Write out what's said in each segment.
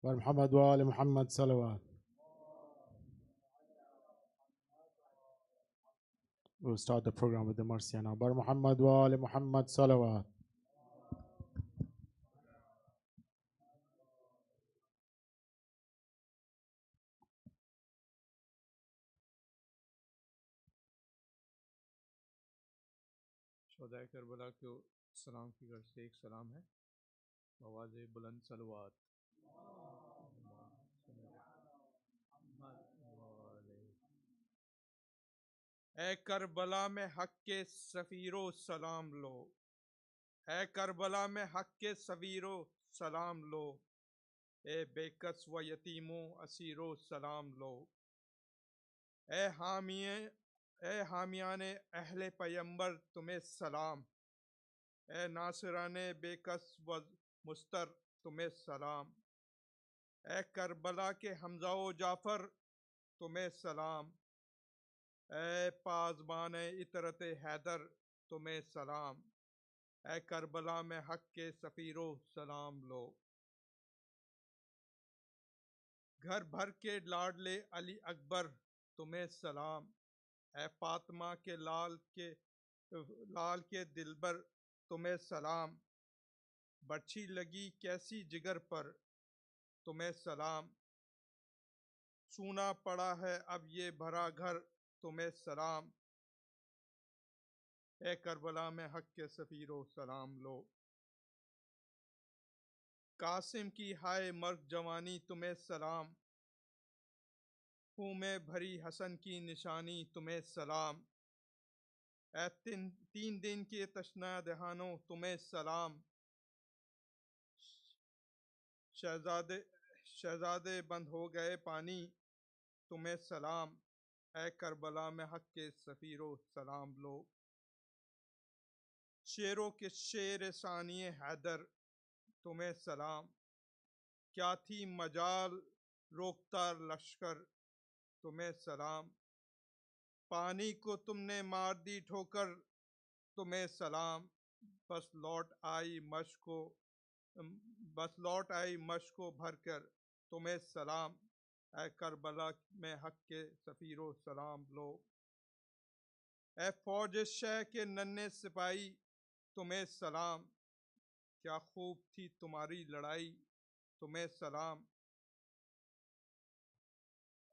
بر محمد وآل محمد صلوات. We'll start the program with the Marcia now. Bar Muhammad وآل محمد صلوات. شہدائے کربلا کو سلام کی غرض سے ایک سلام ہے، آواز بلند صلوات. اے کربلا میں حق کے سفیرو سلام لو، اے کربلا میں حق کے سفیرو سلام لو، اے بے کس و یتیمو اسیرو سلام لو، اے حامیان اہل پیمبر تمہیں سلام، اے ناصران بے کس و مستر تمہیں سلام، اے کربلا کے حمزہ و جعفر تمہیں سلام، اے پازبان عطرت حیدر تمہیں سلام، اے کربلا میں حق کے سفیرو سلام لو. گھر بھر کے لاڈلے علی اکبر تمہیں سلام، اے فاطمہ کے لال کے دلبر تمہیں سلام، برچھی لگی کیسی جگر پر تمہیں سلام، سونا پڑا ہے اب یہ بھرا گھر تمہیں سلام، اے کربلا میں حق کے سفیرو سلام لو. قاسم کی ہائے مرگ جوانی تمہیں سلام، خون میں بھری حسن کی نشانی تمہیں سلام، اے تین دن کے تشنہ دہانوں تمہیں سلام، شہزادے بند ہو گئے پانی تمہیں سلام، اے کربلا میں حق کے سفیرو سلام لو. شیروں کے شیر ثانی حیدر تمہیں سلام، کیا تھی مجال روکتا لشکر تمہیں سلام، پانی کو تم نے مار دی ٹھوکر تمہیں سلام، بس لوٹ آئی مشق کو بھر کر تمہیں سلام، اے کربلا میں حق کے سفیرو سلام لو. اے فوج شہ کے ننھے سپاہی تمہیں سلام، کیا خوب تھی تمہاری لڑائی تمہیں سلام،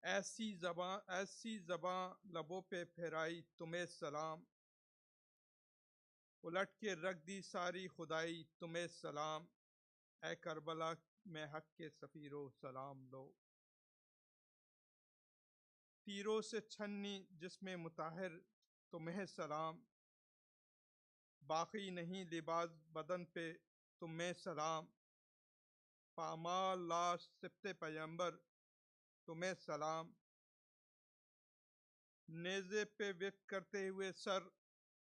ایسی زباں لبوں پہ پھیرائی تمہیں سلام، الٹ کے رکھ دی ساری خدائی تمہیں سلام، اے کربلا میں حق کے سفیرو سلام لو. تیروں سے چھنی جسم مطہر تمہیں سلام، باقی نہیں لباس بدن پہ تمہیں سلام، پامال لاش سبط پیمبر تمہیں سلام، نیزے پہ وقف کرتے ہوئے سر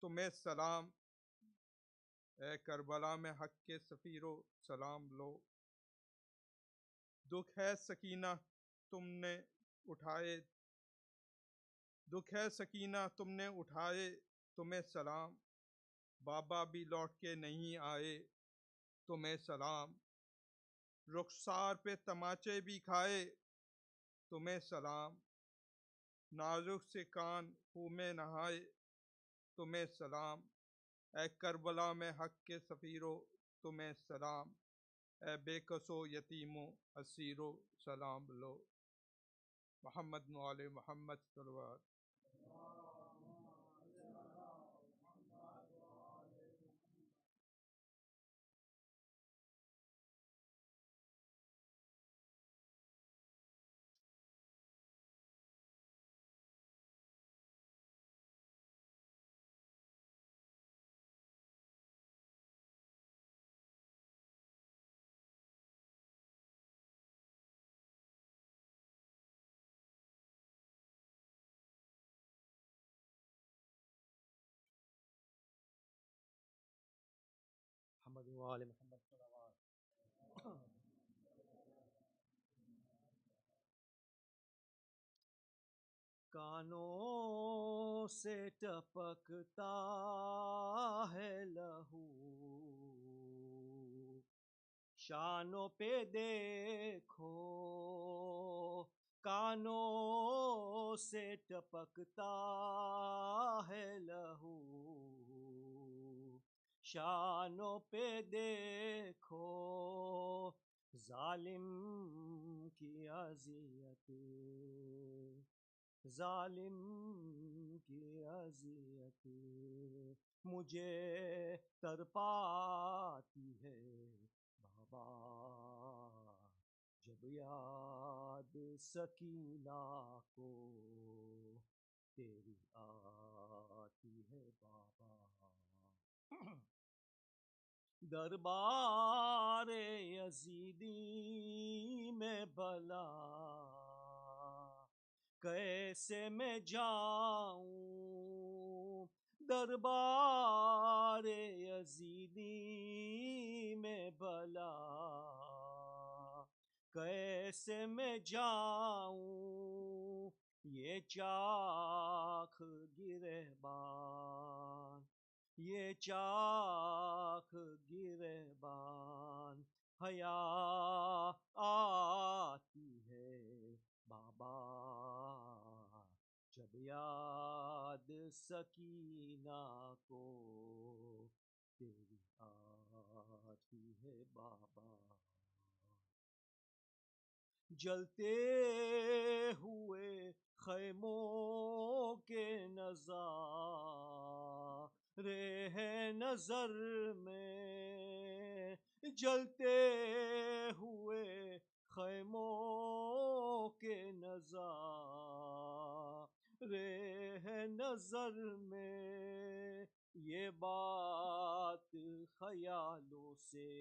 تمہیں سلام، اے کربلا میں حق کے سفیرو سلام لو. دکھ ہے سکینہ تم نے اٹھائے تمہیں سلام، بابا بھی لوٹ کے نہیں آئے تمہیں سلام، رخسار پہ تماچے بھی کھائے تمہیں سلام، نازک سے کان خون میں نہائے تمہیں سلام، اے کربلا میں حق کے سفیرو تمہیں سلام، اے بے کسو یتیمو اسیرو سلام لو. محمد وآل محمد صلوات. محمد وآل محمد صلوات. کانوں سے ٹپکتا ہے لہو، شانوں پہ دیکھو کانوں سے ٹپکتا ہے لہو، شانوں پہ دیکھو ظالم کی اذیت، ظالم کی اذیت مجھے تڑپاتی ہے بابا، جب یاد سکینہ کو تیری آتی ہے بابا۔ دربار یزیدی میں بلا کیسے میں جاؤں، دربار یزیدی میں بلا کیسے میں جاؤں، یہ چاک گریبان، یہ چاک گریبان حیا آتی ہے بابا، جب یاد سکینہ کو تیری آتی ہے بابا۔ جلتے ہوئے خیموں کے نظارے ہیں نظر میں، جلتے ہوئے خیموں کے نظارے ہیں نظر میں، یہ بات خیالوں سے،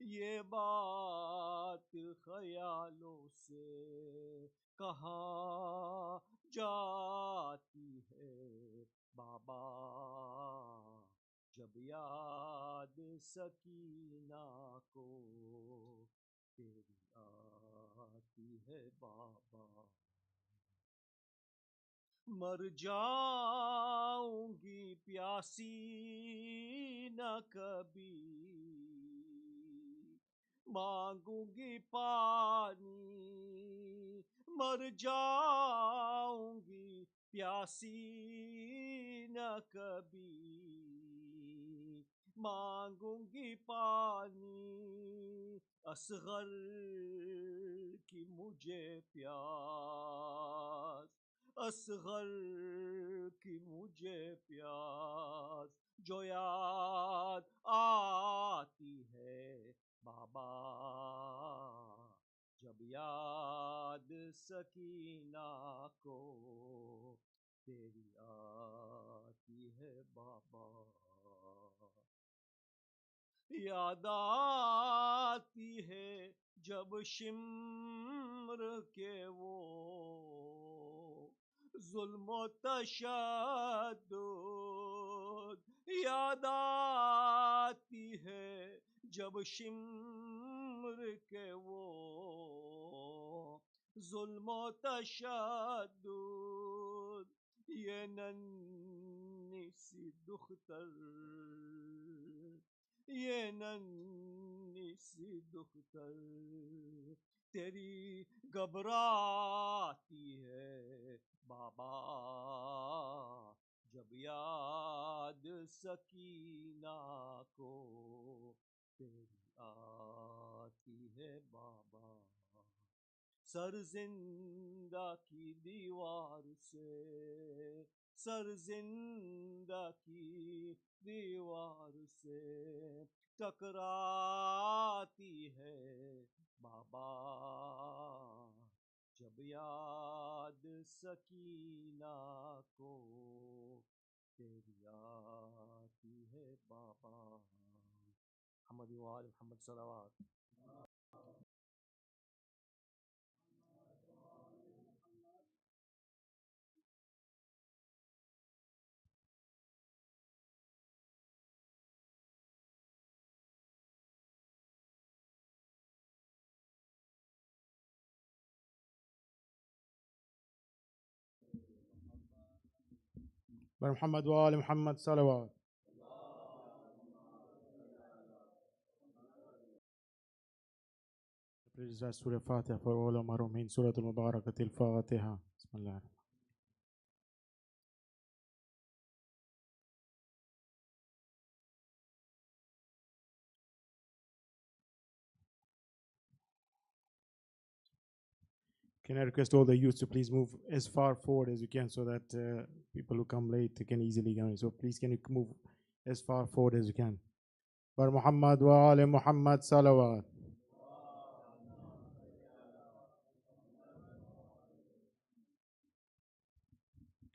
یہ بات خیالوں سے کہاں جاتی ہے بابا، جب یاد سکینہ کو تیری آتی ہے بابا۔ مر جاؤں گی پیاسی نہ کبھی، مانگوں گی پانی، مر جاؤں گی پیاسی نہ کبھی، مانگوں گی پانی، اصغر کی مجھے پیاس، اصغر کی مجھے پیاس جو یاد آتی ہے بابا، جب یاد سکینہ کو تیری آتی ہے بابا، یاد آتی ہے جب شمر کے وہ ظلم و تشدد، یاد آتی ہے جب شمر کے وہ ظلم و تشدد، یہ ننھی سی دختر، یہ ننھی سی دختر تیری گھبراتی ہے بابا، جب یاد سکینہ کو تیری آتی ہے بابا۔ سر زندہ کی دیوار سے، سر زندہ کی دیوار سے ٹکراتی ہے بابا، جب یاد سکینہ کو تیری آتی ہے بابا۔ محمد وآل محمد صلوات۔ محمد وآل محمد صلوات۔ Please recite Surah Fatiha for all our marhumin. Surah Al-Mubarakah Al-Fatiha. Bismillah. Can I request all the youth to please move as far forward as you can so that people who come late can easily go in. So please can you move as far forward as you can. Bar Muhammad wa Ali Muhammad salawat.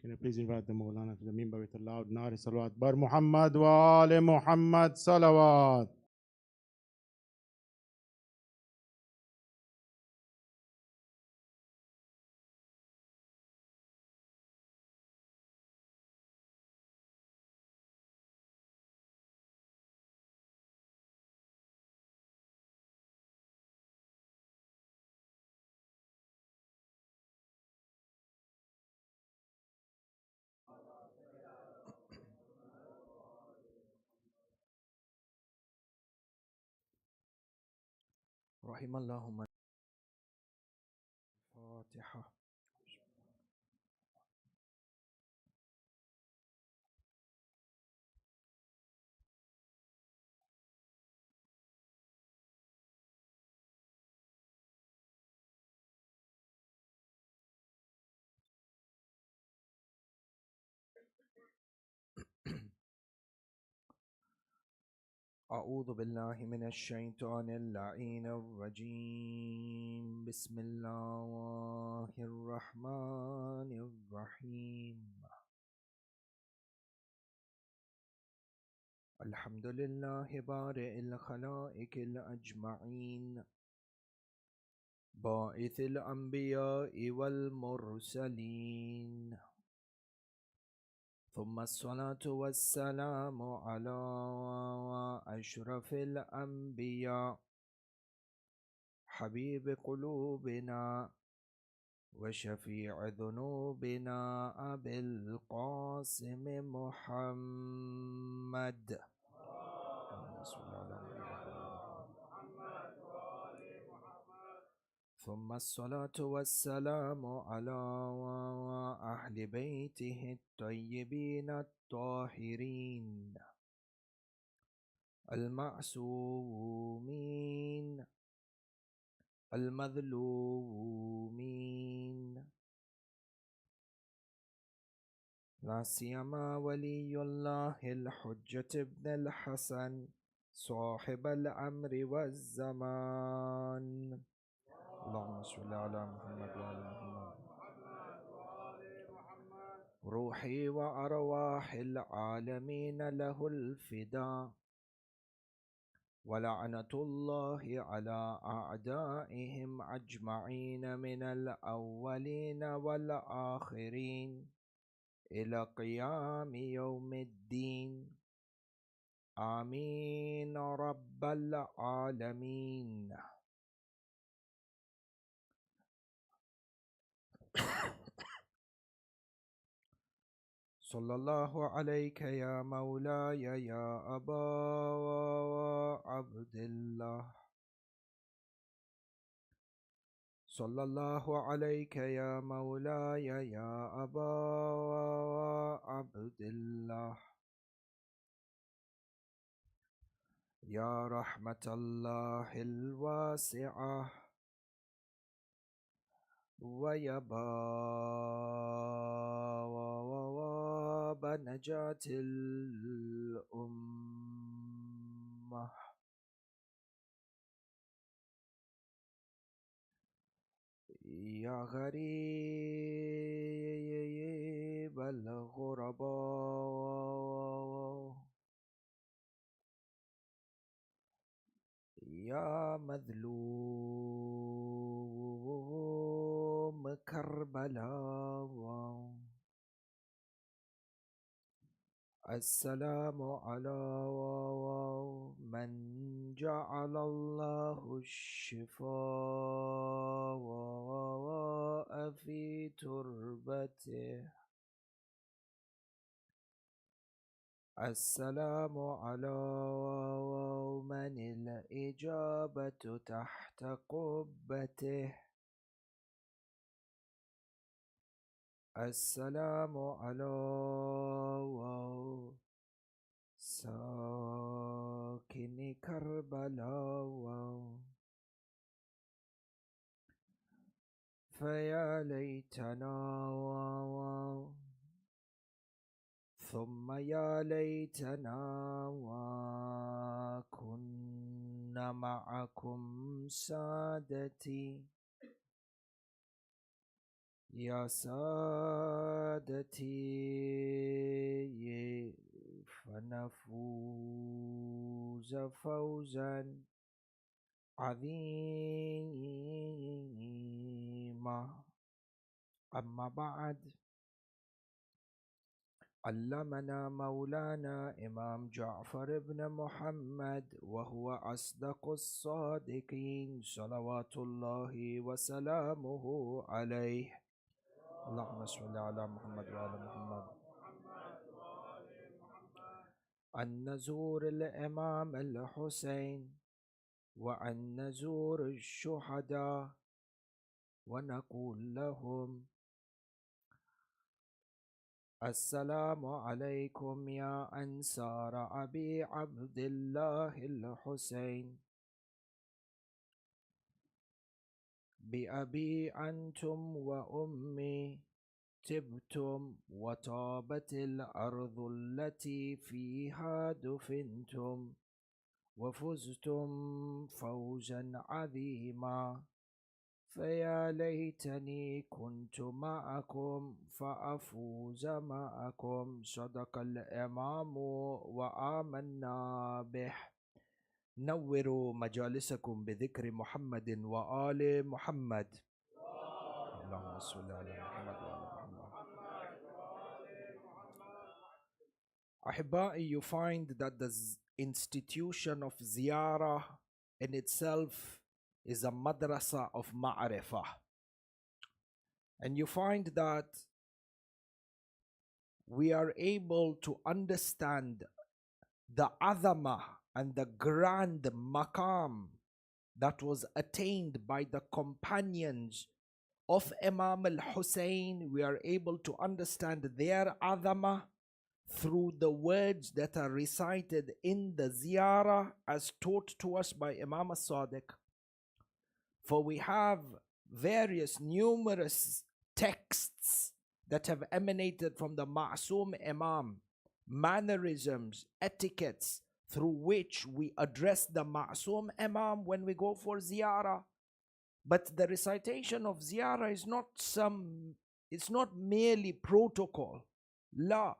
Can you please invite the Maulana to the minbar with a loud nari salawat. Bar Muhammad wa Ali Muhammad salawat. رحم الله من الفاتحة. أعوذ بالله من الشيطان اللعين الرجيم. بسم الله الرحمن الرحيم. الحمد لله بارئ الخلائق الأجمعين، باعث الأنبياء والمرسلين، ثم الصلاة والسلام على أشرف الأنبياء، حبيب قلوبنا وشفيع ذنوبنا أبي القاسم محمد. ثم الصلاة والسلام على أهل بيته الطيبين الطاهرين المعصومين المظلومين، لا سيما ولي الله الحجة ابن الحسن صاحب الأمر والزمان. اللهم صل على محمد وآل محمد. روحي وأرواح العالمين له الفداء، ولعنة الله على أعدائهم أجمعين من الأولين والآخرين إلى قيام يوم الدين. آمين رب العالمين. صلى الله عليك يا مولاي يا أبا عبد الله. صلى الله عليك يا مولاي يا أبا عبد الله. يا رحمة الله الواسعة ويا باب نجاة الأمة، يا غريب الغرباء، يا مظلوم كربلاء. السلام على من جعل الله الشفاء في تربته، السلام على من الإجابة تحت قبته. السلام على ساكن كربلاء. فيا ليتنا ثم يا ليتنا كنا معكم سادتي. يا سادتي فنفوز فوزا عظيما. أما بعد، علمنا مولانا إمام جعفر بن محمد وهو أصدق الصادقين صلوات الله وسلامه عليه. اللهم صل على محمد وعلى محمد. أن نزور الإمام الحسين وأن نزور الشهداء ونقول لهم السلام عليكم يا أنصار أبي عبد الله الحسين. بأبي أنتم وأمي تبتم وطابت الأرض التي فيها دفنتم وفزتم فوزا عظيما. فيا ليتني كنت معكم فأفوز معكم. صدق الإمام وآمنا به. نوروا مجالسكم بذكر محمد وآل محمد. اللهم صل على محمد وآل محمد. أحبائي, you find that the institution of ziyarah in itself is a madrasa of ma'rifah. And you find that we are able to understand the azamah and the grand maqam that was attained by the companions of Imam al-Hussein. We are able to understand their azamah through the words that are recited in the ziyarah as taught to us by Imam al-Sadiq. For we have various numerous texts that have emanated from the Ma'soom Imam, mannerisms, etiquettes through which we address the Ma'soom Imam when we go for ziyarah. But the recitation of ziyarah is it's not merely protocol. La,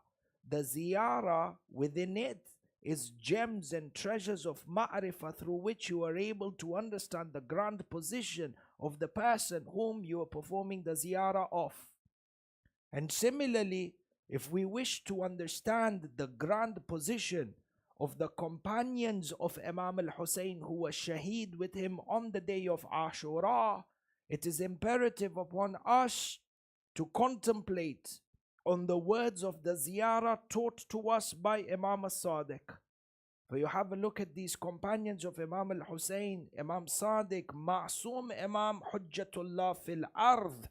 the ziyarah within it is gems and treasures of ma'rifah through which you are able to understand the grand position of the person whom you are performing the ziyarah of. And similarly, if we wish to understand the grand position of the companions of Imam al-Hussein who were Shaheed with him on the day of Ashura, it is imperative upon us to contemplate on the words of the ziyarah taught to us by Imam al-Sadiq. For you have a look at these companions of Imam al-Hussein, Imam Sadiq, Ma'soom Imam Hujjatullah fil Ard,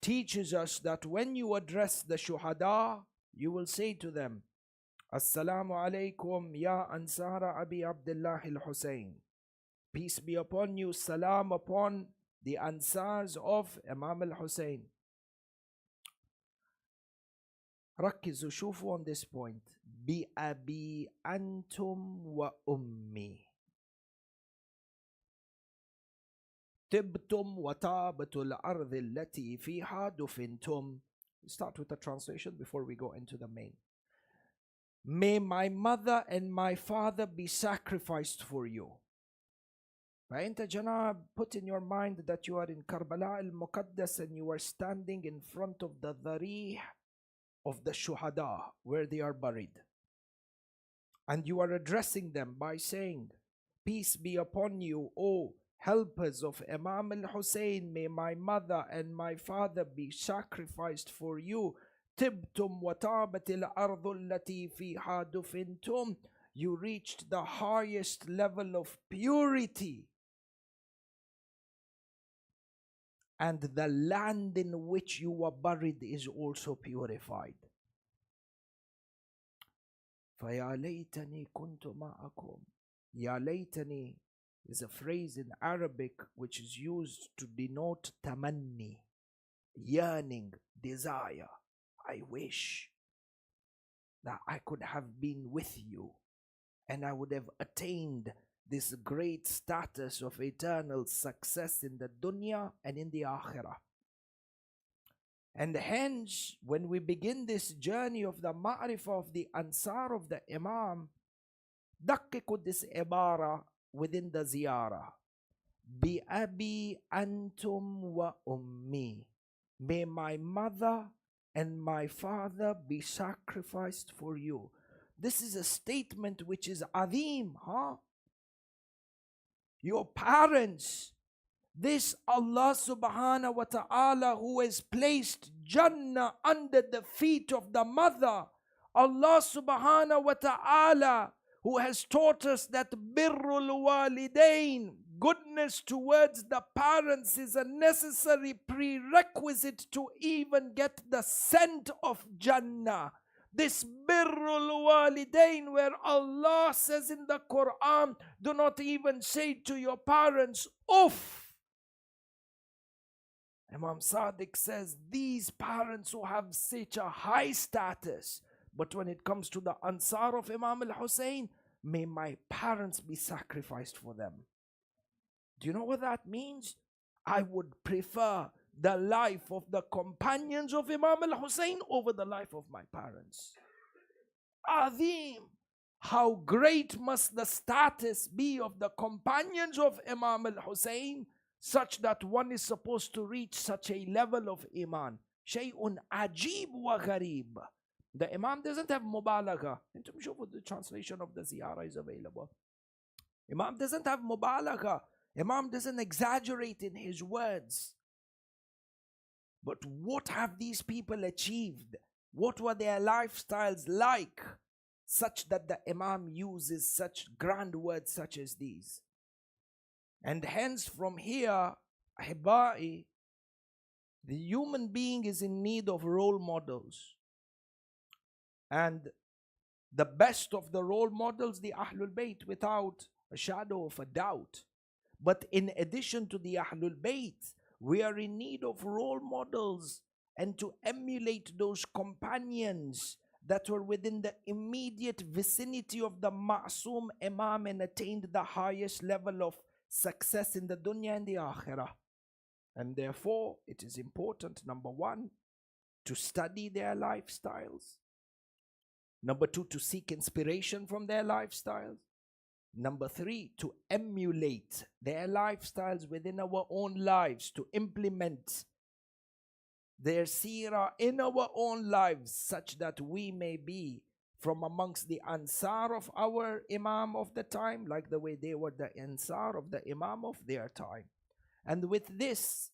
teaches us that when you address the shuhada, you will say to them, Assalamu alaikum ya Ansara Abi Abdullah al-Hussein. Peace be upon you, salam upon the Ansars of Imam al-Hussein. ركزوا شوفوا on this point. بأبي أنتم وأمي تبتم وطابت الأرض التي فيها دفنتم. Start with the translation before we go into the main. May my mother and my father be sacrificed for you. فأنت جناب, put in your mind that you are in Karbala al-Muqaddas and you are standing in front of the dharih of the shuhada where they are buried. And you are addressing them by saying, peace be upon you, O helpers of Imam al-Hussein. May my mother and my father be sacrificed for you. تبتم وطابت الأرض التي فيها دفنتم. You reached the highest level of purity, and the land in which you were buried is also purified. فَيَا لَيْتَنِي كُنْتُ مَعَكُمْ. يَا لَيْتَنِي is a phrase in Arabic which is used to denote tamanni, yearning, desire. I wish that I could have been with you and I would have attained this great status of eternal success in the dunya and in the akhirah. And hence, when we begin this journey of the ma'rifah of the ansar of the Imam, دققوا this ibara within the ziyarah. بِأَبِي أَنْتُمْ وَأُمِّي. May my mother and my father be sacrificed for you. This is a statement which is azim, huh? Your parents, this Allah subhanahu wa ta'ala who has placed Jannah under the feet of the mother, Allah subhanahu wa ta'ala who has taught us that birrul walidain, goodness towards the parents, is a necessary prerequisite to even get the scent of Jannah. This birrul walidain, where Allah says in the Quran, do not even say to your parents, uff. Imam Sadiq says these parents who have such a high status, but when it comes to the Ansar of Imam al-Hussein, may my parents be sacrificed for them. Do you know what that means? I would prefer the life of the companions of Imam al-Hussein over the life of my parents. Azim! How great must the status be of the companions of Imam al-Hussein, such that one is supposed to reach such a level of iman. Shay'un ajib wa gharib. The Imam doesn't have mubalagha. انتم شوفوا the translation of the ziyarah is available. Imam doesn't have mubalagha. Imam doesn't exaggerate in his words. But what have these people achieved? What were their lifestyles like, such that the Imam uses such grand words such as these? And hence from here, Ahibba'i, the human being is in need of role models. And the best of the role models, the Ahlul Bayt, without a shadow of a doubt. But in addition to the Ahlul Bayt, we are in need of role models and to emulate those companions that were within the immediate vicinity of the Ma'soom Imam and attained the highest level of success in the dunya and the akhirah. And therefore, it is important, number one, to study their lifestyles. Number two, to seek inspiration from their lifestyles. Number three, to emulate their lifestyles within our own lives, to implement their seerah in our own lives, such that we may be from amongst the Ansar of our Imam of the time, like the way they were the Ansar of the Imam of their time. And with this,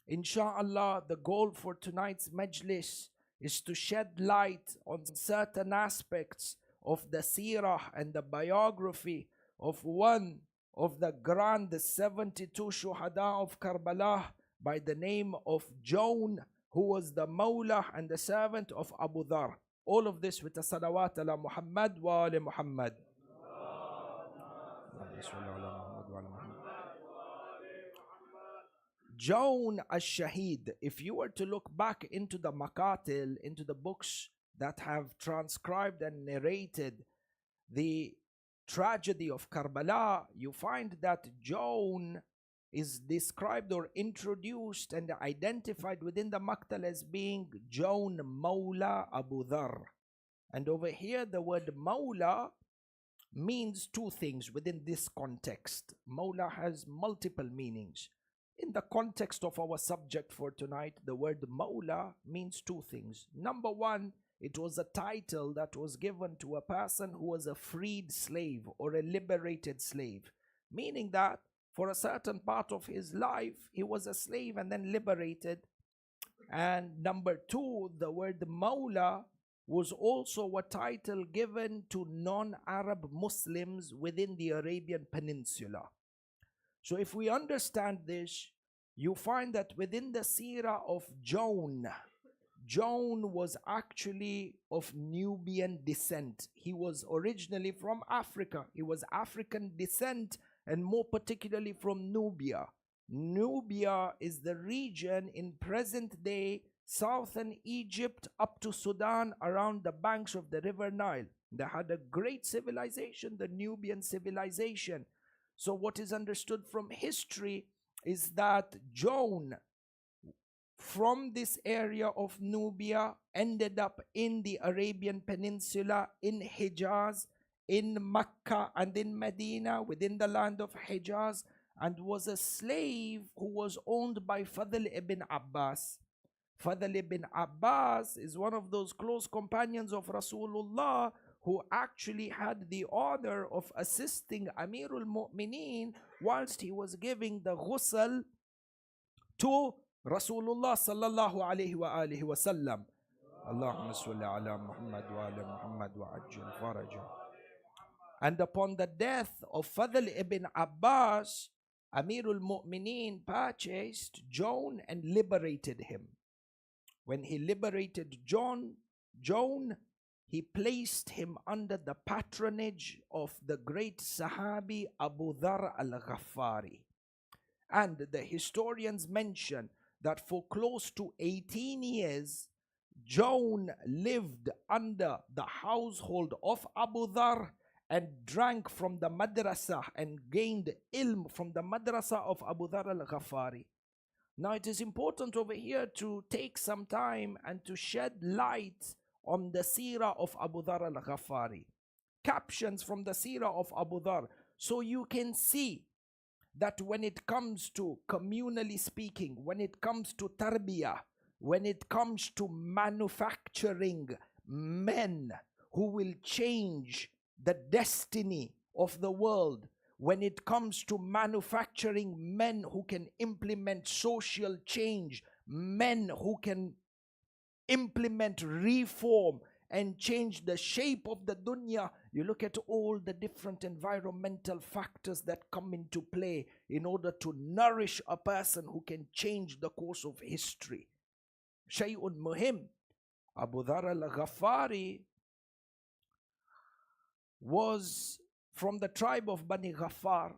inshallah, the goal for tonight's Majlis is to shed light on certain aspects of the seerah and the biography of one of the grand 72 shuhada of Karbala by the name of Jawn, who was the Mawla and the servant of Abu Dhar. All of this with the salawat ala Muhammad wa ala Muhammad. Jawn al-Shaheed, if you were to look back into the Maqatil, into the books that have transcribed and narrated the tragedy of Karbala, you find that Jawn is described or introduced and identified within the Maqtal as being Jawn Mawla Abu Dhar. And over here, the word Mawla means two things within this context. Mawla has multiple meanings. In the context of our subject for tonight, the word Mawla means two things. Number one, it was a title that was given to a person who was a freed slave or a liberated slave, meaning that for a certain part of his life, he was a slave and then liberated. And number two, the word Mawla was also a title given to non-Arab Muslims within the Arabian Peninsula. So if we understand this, you find that within the seerah of Jawn, Jawn was actually of Nubian descent. He was originally from Africa. He was African descent, and more particularly from Nubia. Nubia is the region in present day southern Egypt up to Sudan, around the banks of the river Nile. They had a great civilization, the Nubian civilization. So what is understood from history is that Jawn from this area of Nubia ended up in the Arabian Peninsula, in Hijaz, in Mecca and in Medina, within the land of Hijaz, and was a slave who was owned by Fadl ibn Abbas. Fadl ibn Abbas is one of those close companions of Rasulullah who actually had the honor of assisting Amirul Mu'mineen whilst he was giving the ghusl to Rasulullah sallallahu alayhi wa alihi wa sallam. Allahumma salli ala Muhammad wa ala Muhammad wa ajil faraja. And upon the death of Fadl ibn Abbas, Amirul Mu'mineen purchased Jawn and liberated him. When he liberated Jawn, he placed him under the patronage of the great Sahabi Abu Dhar al-Ghaffari. And the historians mention that for close to 18 years, Jawn lived under the household of Abu Dhar and drank from the madrasa and gained ilm from the madrasa of Abu Dhar al-Ghaffari. Now it is important over here to take some time and to shed light on the seerah of Abu Dhar al-Ghaffari. Captions from the seerah of Abu Dhar. So you can see that when it comes to communally speaking, when it comes to tarbiyah, when it comes to manufacturing men who will change the destiny of the world, when it comes to manufacturing men who can implement social change, men who can implement reform and change the shape of the dunya, you look at all the different environmental factors that come into play in order to nourish a person who can change the course of history. Shay'un muhim. Abu Dhar al-Ghaffari was from the tribe of Bani Ghaffar,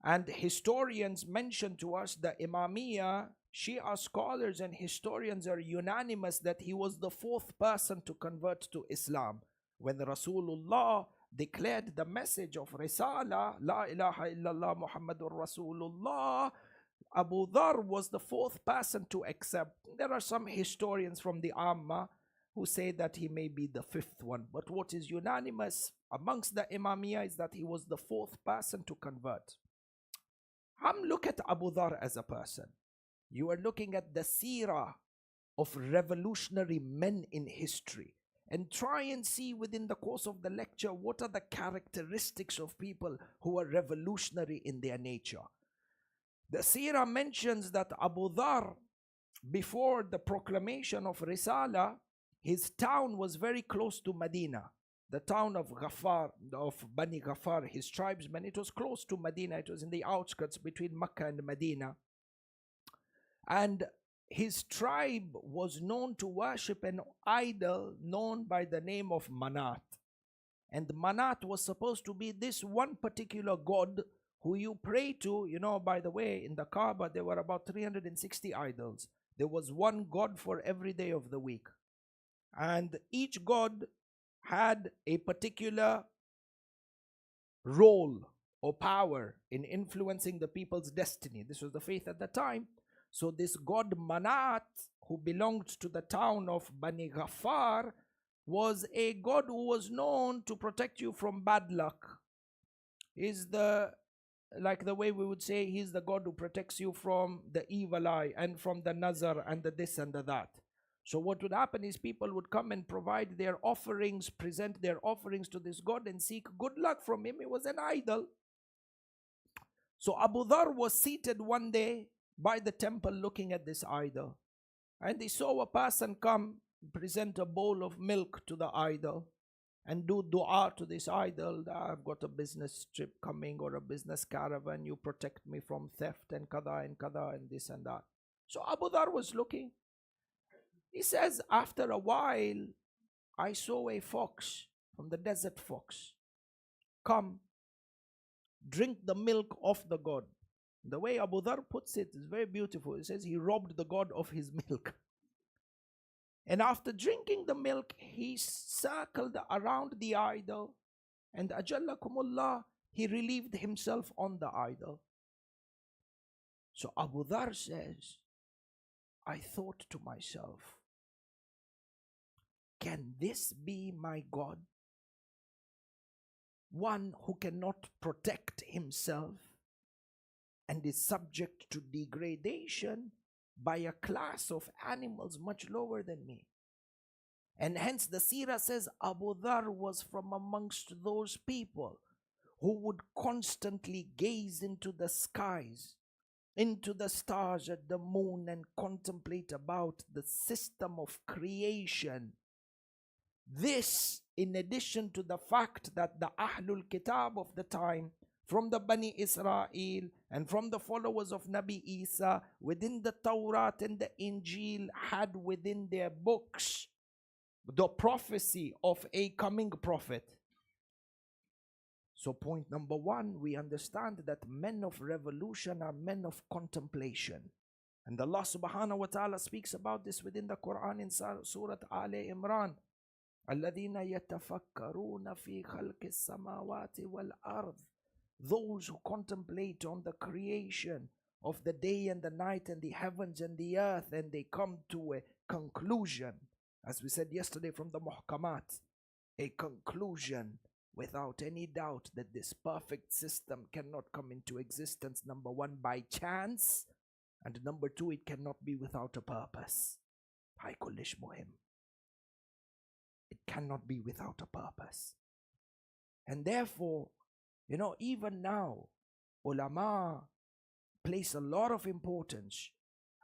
and historians mention to us, the Imamiyya, Shia scholars and historians are unanimous that he was the fourth person to convert to Islam. When Rasulullah declared the message of Risala, La ilaha illallah Muhammadur Rasulullah, Abu Dhar was the fourth person to accept. There are some historians from the Amma who say that he may be the fifth one. But what is unanimous amongst the Imamiyya is that he was the fourth person to convert. Look at Abu Dhar as a person. You are looking at the seerah of revolutionary men in history, and try and see within the course of the lecture what are the characteristics of people who are revolutionary in their nature. The seerah mentions that Abu Dhar, before the proclamation of Risala, his town was very close to Medina. The town of Ghaffar, of Bani Ghaffar, his tribesmen, it was close to Medina. It was in the outskirts between Mecca and Medina. And his tribe was known to worship an idol known by the name of Manat. And Manat was supposed to be this one particular god who you pray to. You know, by the way, in the Kaaba, there were about 360 idols. There was one god for every day of the week. And each god had a particular role or power in influencing the people's destiny. This was the faith at the time. So this god Manat, who belonged to the town of Bani Ghaffar, was a god who was known to protect you from bad luck. He's like the way we would say, he's the god who protects you from the evil eye and from the nazar and the this and the that. So what would happen is people would come and provide their offerings, present their offerings to this god and seek good luck from him. It was an idol. So Abu Dhar was seated one day by the temple looking at this idol. And he saw a person come, present a bowl of milk to the idol, and do dua to this idol. I've got a business trip coming or a business caravan. You protect me from theft and kada and this and that. So Abu Dhar was looking. He says, after a while, I saw a fox from the desert fox come, drink the milk of the god. The way Abu Dhar puts it is very beautiful. He says he robbed the god of his milk. And after drinking the milk, he circled around the idol, and Ajallakumullah, he relieved himself on the idol. So Abu Dhar says, I thought to myself, can this be my God? One who cannot protect himself and is subject to degradation by a class of animals much lower than me. And hence the seerah says Abu Dhar was from amongst those people who would constantly gaze into the skies, into the stars, at the moon, and contemplate about the system of creation. This, in addition to the fact that the Ahlul Kitab of the time, from the Bani Israel and from the followers of Nabi Isa, within the Torah and the Injil, had within their books the prophecy of a coming prophet. So point number one, we understand that men of revolution are men of contemplation. And Allah subhanahu wa ta'ala speaks about this within the Quran in Surah Ali Imran. الَّذِينَ يَتَفَكَّرُونَ فِي خَلْقِ السَّمَاوَاتِ وَالْأَرْضِ. Those who contemplate on the creation of the day and the night and the heavens and the earth, and they come to a conclusion, as we said yesterday from the Muhkamat, a conclusion without any doubt that this perfect system cannot come into existence, number one, by chance, and number two, it cannot be without a purpose. It cannot be without a purpose. And therefore, even now, ulama place a lot of importance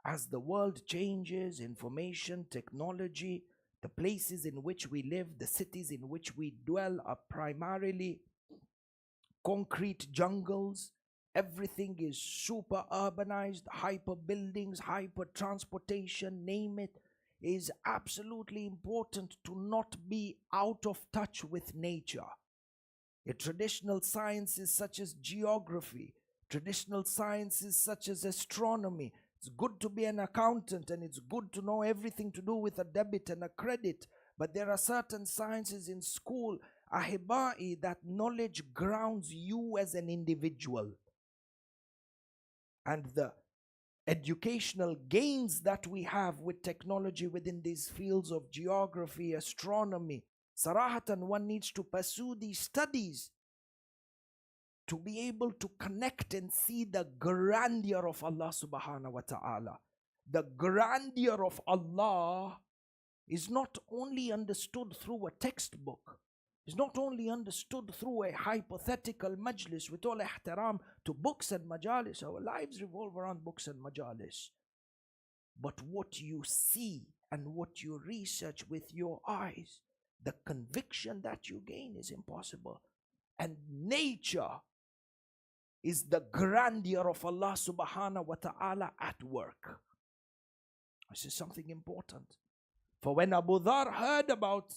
as the world changes, information, technology, the places in which we live, the cities in which we dwell are primarily concrete jungles. Everything is super urbanized, hyper buildings, hyper transportation, name it. It is absolutely important to not be out of touch with nature. Traditional sciences such as geography, traditional sciences such as astronomy. It's good to be an accountant and it's good to know everything to do with a debit and a credit. But there are certain sciences in school, ahibai, that knowledge grounds you as an individual. And the educational gains that we have with technology within these fields of geography, astronomy, sarahatan, one needs to pursue these studies to be able to connect and see the grandeur of Allah subhanahu wa ta'ala. The grandeur of Allah is not only understood through a textbook, is not only understood through a hypothetical majlis, with all ihtiram to books and majalis. Our lives revolve around books and majalis. But what you see and what you research with your eyes, the conviction that you gain is impossible. And nature is the grandeur of Allah subhanahu wa ta'ala at work. This is something important. For when Abu Dhar heard about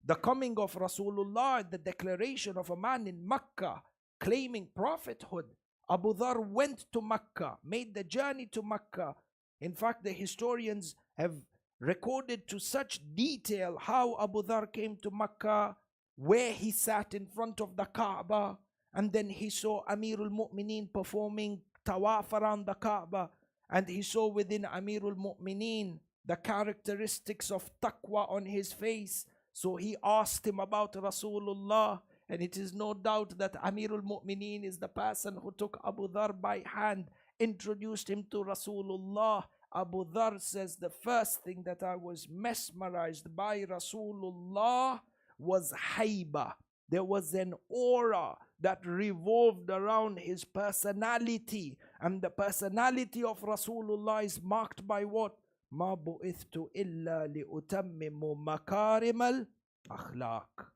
the coming of Rasulullah, the declaration of a man in Makkah claiming prophethood, Abu Dhar went to Makkah, made the journey to Makkah. In fact, the historians have recorded to such detail how Abu Dhar came to Makkah, where he sat in front of the Kaaba, and then he saw Amirul Mu'mineen performing tawaf around the Kaaba, and he saw within Amirul Mu'mineen the characteristics of taqwa on his face. So he asked him about Rasulullah, and it is no doubt that Amirul Mu'mineen is the person who took Abu Dhar by hand, introduced him to Rasulullah. Abu Dhar says, the first thing that I was mesmerized by Rasulullah was haiba. There was an aura that revolved around his personality. And the personality of Rasulullah is marked by what? ما بعثت إلا لأتمم مكارم الأخلاق.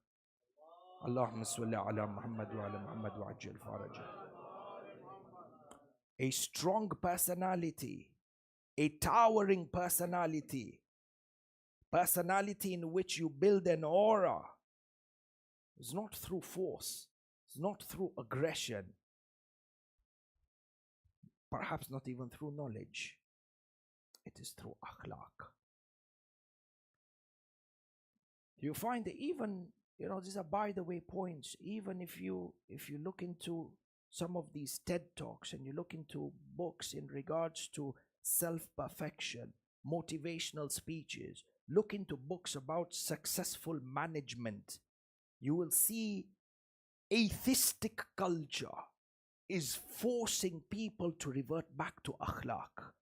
اللهم صل على محمد وعلى محمد وعجل فرجه. A strong personality, a towering personality in which you build an aura, is not through force, it's not through aggression, perhaps not even through knowledge. It is through akhlaq. You find that even, these are by the way points, even if you look into some of these TED Talks and you look into books in regards to self-perfection, motivational speeches, look into books about successful management, you will see atheistic culture is forcing people to revert back to akhlaq.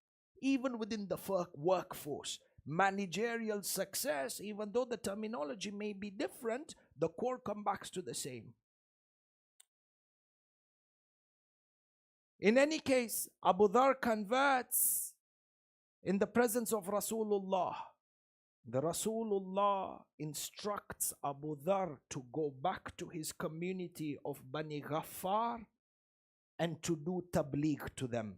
Even within the workforce, managerial success, even though the terminology may be different, the core comes back to the same. In any case, Abu Dhar converts in the presence of Rasulullah. The Rasulullah instructs Abu Dhar to go back to his community of Bani Ghaffar and to do tabligh to them.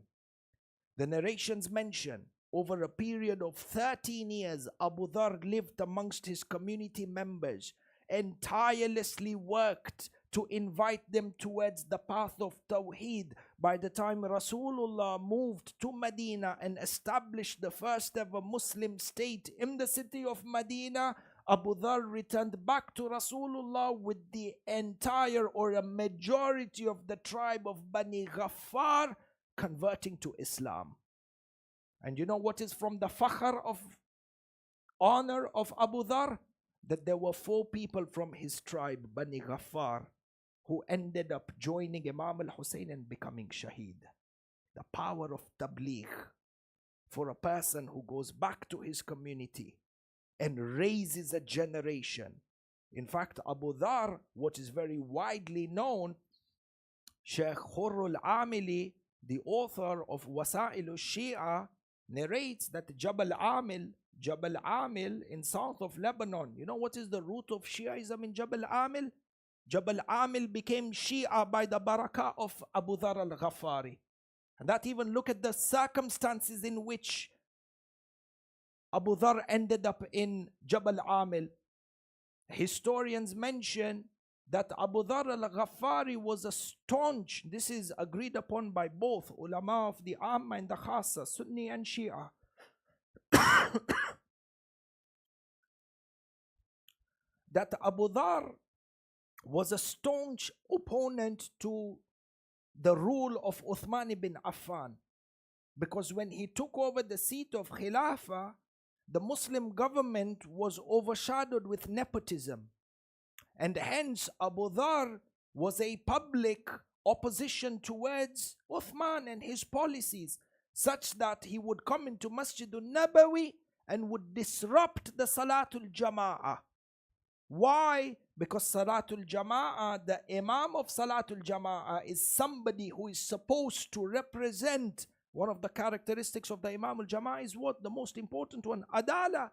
The narrations mention over a period of 13 years, Abu Dhar lived amongst his community members and tirelessly worked to invite them towards the path of Tawheed. By the time Rasulullah moved to Medina and established the first ever Muslim state in the city of Medina, Abu Dhar returned back to Rasulullah with the entire or a majority of the tribe of Bani Ghaffar converting to Islam. And you know what is from the fakhr of honor of Abu Dhar? That there were 4 people from his tribe, Bani Ghaffar, who ended up joining Imam al-Hussein and becoming Shaheed. The power of tabligh for a person who goes back to his community and raises a generation. In fact, Abu Dhar, what is very widely known, Sheikh Khurr al-Amili, the author of Wasa'il al-Shia, narrates that Jabal Amil in south of Lebanon. You know what is the root of Shiaism in Jabal Amil? Jabal Amil became Shia by the barakah of Abu Dhar al-Ghaffari. And that even look at the circumstances in which Abu Dhar ended up in Jabal Amil. Historians mention that Abu Dhar al-Ghaffari was a staunch, this is agreed upon by both ulama of the Amma and the Khassa, Sunni and Shia, that Abu Dhar was a staunch opponent to the rule of Uthman ibn Affan. Because when he took over the seat of Khilafah, the Muslim government was overshadowed with nepotism. And hence Abu Dhar was a public opposition towards Uthman and his policies, such that he would come into Masjid al-Nabawi and would disrupt the Salatul Jama'ah. Why? Because Salatul Jama'ah, the Imam of Salatul Jama'ah is somebody who is supposed to represent. One of the characteristics of the Imam al-Jama'ah is what? The most important one, Adala.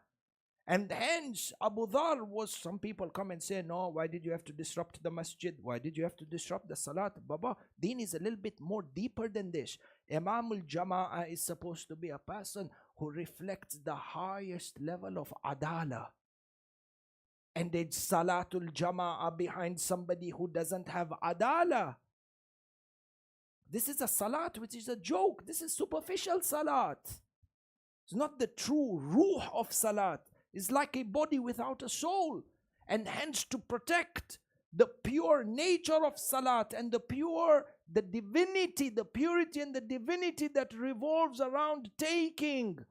And hence Abu Dhar was, some people come and say, no, why did you have to disrupt the masjid? Why did you have to disrupt the salat? Baba, deen is a little bit more deeper than this. Imam al-Jama'ah is supposed to be a person who reflects the highest level of adala. And it's salatul jama'ah behind somebody who doesn't have adala. This is a salat which is a joke. This is superficial salat. It's not the true ruh of salat. It's like a body without a soul. And hence to protect the pure nature of salat and the divinity, the purity and the divinity that revolves around taking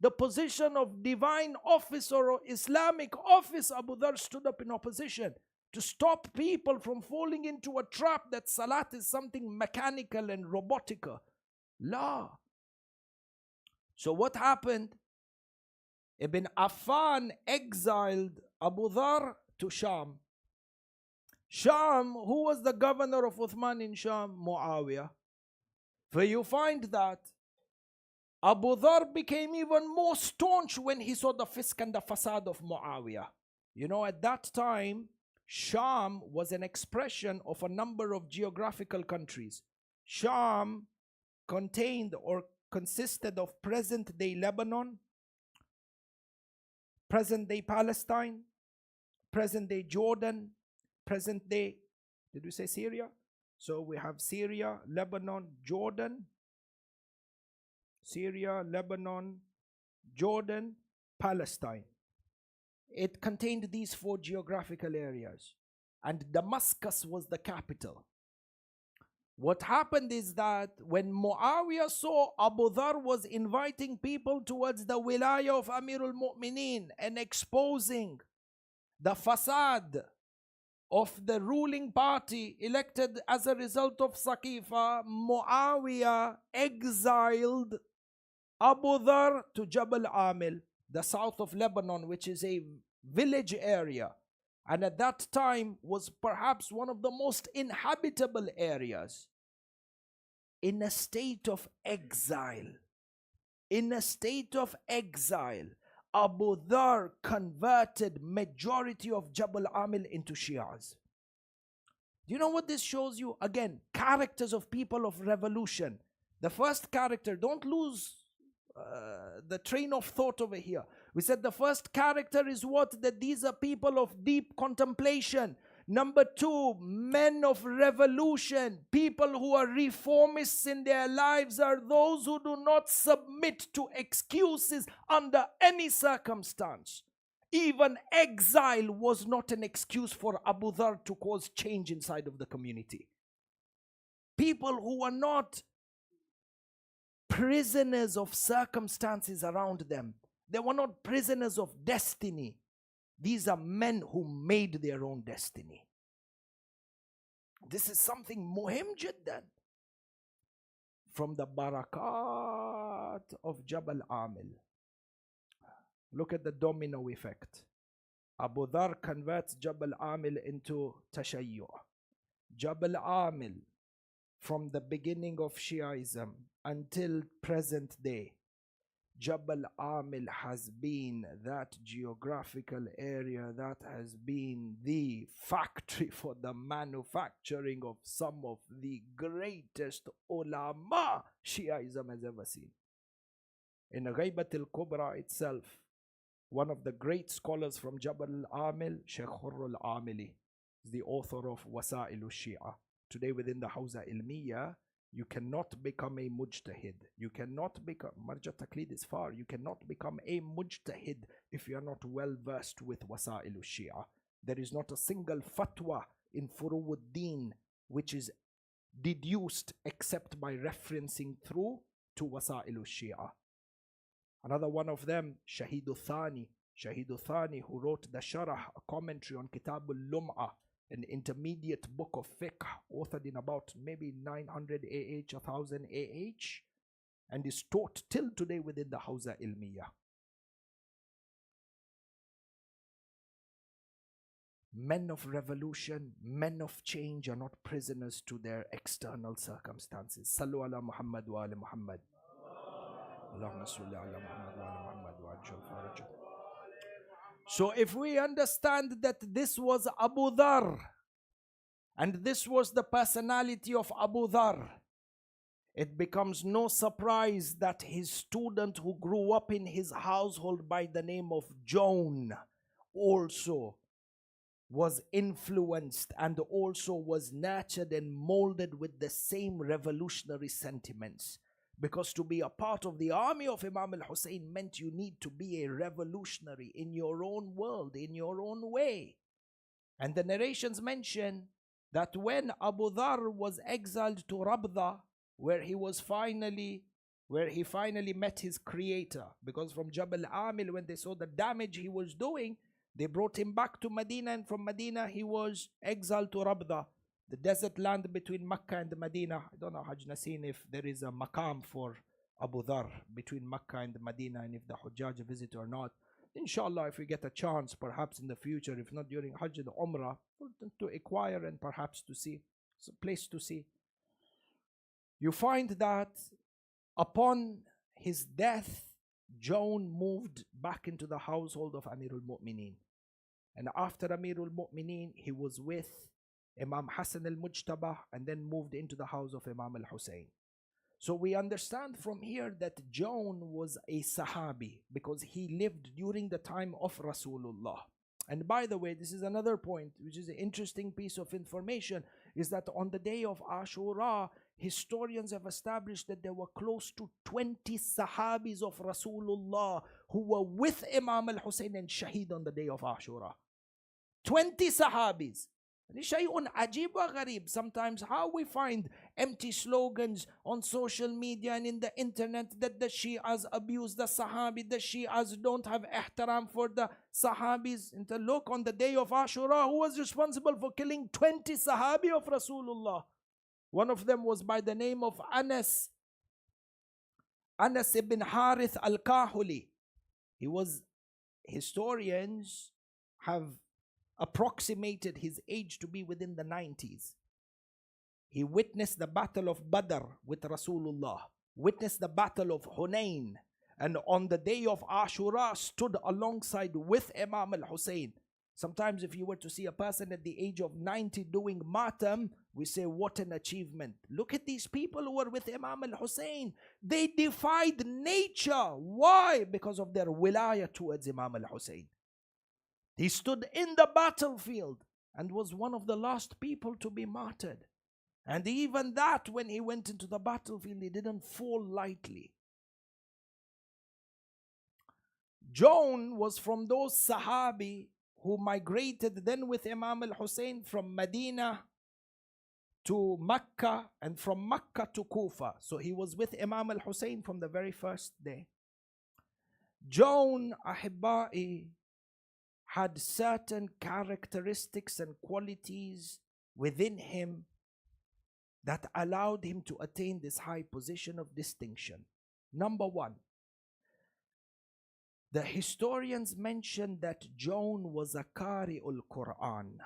the position of divine office or Islamic office, Abu Dhar stood up in opposition to stop people from falling into a trap that salat is something mechanical and robotica. La. So what happened? Ibn Affan exiled Abu Dhar to Sham. Sham, who was the governor of Uthman in Sham? Muawiyah. For you find that Abu Dhar became even more staunch when he saw the fisk and the fasad of Muawiyah. You know, at that time, Sham was an expression of a number of geographical countries. Sham contained or consisted of present-day Lebanon, present-day Palestine, present-day Jordan, present-day, did we say Syria? So we have Syria, Lebanon, Jordan, Syria, Lebanon, Jordan, Palestine. It contained these 4 geographical areas, and Damascus was the capital. What happened is that when Muawiyah saw Abu Dhar was inviting people towards the wilayah of Amirul Mu'mineen and exposing the fasad of the ruling party elected as a result of Saqifa, Muawiyah exiled Abu Dhar to Jabal Amil, the south of Lebanon, which is a village area, and at that time was perhaps one of the most inhabitable areas. In a state of exile, Abu Dhar converted majority of Jabal Amil into Shias. Do you know what this shows you? Again, characters of people of revolution. The first character, don't lose the train of thought over here. We said the first character is what? That these are people of deep contemplation. Number 2, men of revolution. People who are reformists in their lives are those who do not submit to excuses under any circumstance. Even exile was not an excuse for Abu Dhar to cause change inside of the community. People who are not prisoners of circumstances around them. They were not prisoners of destiny. These are men who made their own destiny. This is something muhim jiddan. From the barakat of Jabal Amil. Look at the domino effect. Abu Dhar converts Jabal Amil into Tashayyu'. Jabal Amil, from the beginning of Shiaism until present day, Jabal Amil has been that geographical area that has been the factory for the manufacturing of some of the greatest ulama Shiaism has ever seen. In Ghaibat al-Kubra itself, one of the great scholars from Jabal Amil, Sheikh Khurr al-Amili, is the author of Wasa'il al-Shia. Today within the Hawza Ilmiya, you cannot become a mujtahid. You cannot become, Marja Taqlid is far. You cannot become a mujtahid if you are not well versed with Wasa'il al-Shia. There is not a single fatwa in Furu'ud-Din which is deduced except by referencing through to Wasa'il al-Shia. Another one of them, Shaheed al-Thani. Shaheed al-Thani, who wrote the Sharah, a commentary on Kitab al-Lum'ah, an intermediate book of fiqh, authored in about maybe 900 AH, 1000 AH, and is taught till today within the Hawza Ilmiya. Men of revolution, men of change are not prisoners to their external circumstances. Sallu ala Muhammad wa ala Muhammad. Allahumma salli ala Muhammad wa ala Muhammad wa ajal farajah. So if we understand that this was Abu Dhar, and this was the personality of Abu Dhar, it becomes no surprise that his student who grew up in his household by the name of Jawn also was influenced and also was nurtured and molded with the same revolutionary sentiments. Because to be a part of the army of Imam al-Hussein meant you need to be a revolutionary in your own world, in your own way. And the narrations mention that when Abu Dhar was exiled to Rabda, where he finally met his creator, because from Jabal Amil, when they saw the damage he was doing, they brought him back to Medina, and from Medina he was exiled to Rabda, the desert land between Mecca and Medina. I don't know, Hajj Nasin, if there is a maqam for Abu Dhar between Mecca and Medina, and if the Hujjaj visit or not. Inshallah, if we get a chance, perhaps in the future, if not during Hajj and Umrah, to acquire and perhaps to see. It's a place to see. You find that upon his death, Jawn moved back into the household of Amirul Mu'mineen. And after Amirul Mu'mineen, he was with Imam Hassan al-Mujtaba and then moved into the house of Imam al-Hussein. So we understand from here that Jawn was a Sahabi because he lived during the time of Rasulullah. And by the way, this is another point, which is an interesting piece of information, is that on the day of Ashura, historians have established that there were close to 20 Sahabis of Rasulullah who were with Imam al-Hussein and Shaheed on the day of Ashura. 20 Sahabis. شيء عجيب وغريب. Sometimes how we find empty slogans on social media and in the internet that the Shias abuse the Sahabi, the Shias don't have ihtaram for the Sahabis. And to look on the day of Ashura, who was responsible for killing 20 Sahabi of Rasulullah? One of them was by the name of Anas ibn Harith al-Kahuli. He was, historians have approximated his age to be within the 90s. He witnessed the battle of Badr with Rasulullah, witnessed the battle of Hunain, and on the day of Ashura stood alongside with Imam al-Hussein. Sometimes if you were to see a person at the age of 90 doing matam, we say, what an achievement. Look at these people who were with Imam al-Hussein. They defied nature. Why? Because of their wilayah towards Imam al-Hussein. He stood in the battlefield and was one of the last people to be martyred. And even that, when he went into the battlefield, he didn't fall lightly. Jawn was from those Sahabi who migrated then with Imam al-Hussein from Medina to Mecca and from Mecca to Kufa. So he was with Imam al-Hussein from the very first day. Jawn, Ahibba'i, had certain characteristics and qualities within him that allowed him to attain this high position of distinction. Number one, the historians mention that Jawn was a Qari'ul Quran.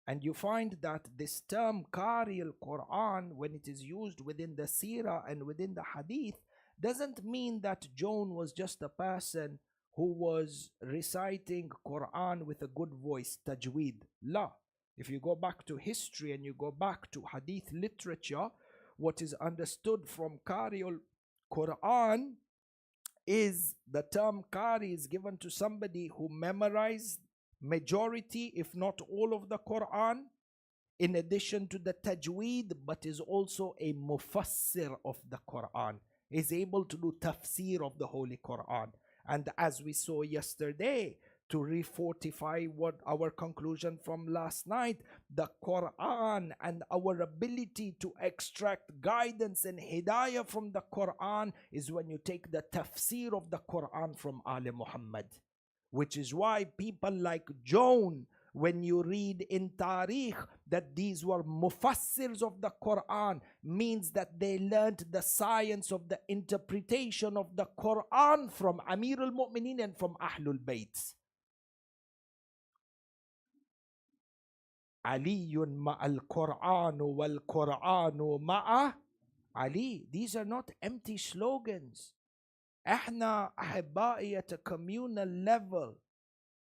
And you find that this term Qari'ul Quran, when it is used within the Seerah and within the Hadith, doesn't mean that Jawn was just a person who was reciting Quran with a good voice, tajweed. La. If you go back to history and you go back to Hadith literature, what is understood from Qari'ul Quran is the term Qari is given to somebody who memorized majority, if not all of the Quran, in addition to the tajweed, but is also a mufassir of the Quran, is able to do tafsir of the Holy Quran. And as we saw yesterday, to refortify what our conclusion from last night, the Quran and our ability to extract guidance and hidayah from the Quran is when you take the tafsir of the Quran from Ali Muhammad. Which is why people like Jawn, when you read in Tariq that these were mufassirs of the Quran, means that they learned the science of the interpretation of the Quran from Amir al-Mu'mineen and from Ahlul Bayt. Aliyun ma'al Qur'anu wal Qur'anu ma'a Ali. These are not empty slogans. Ahna ahibba'i at a communal level,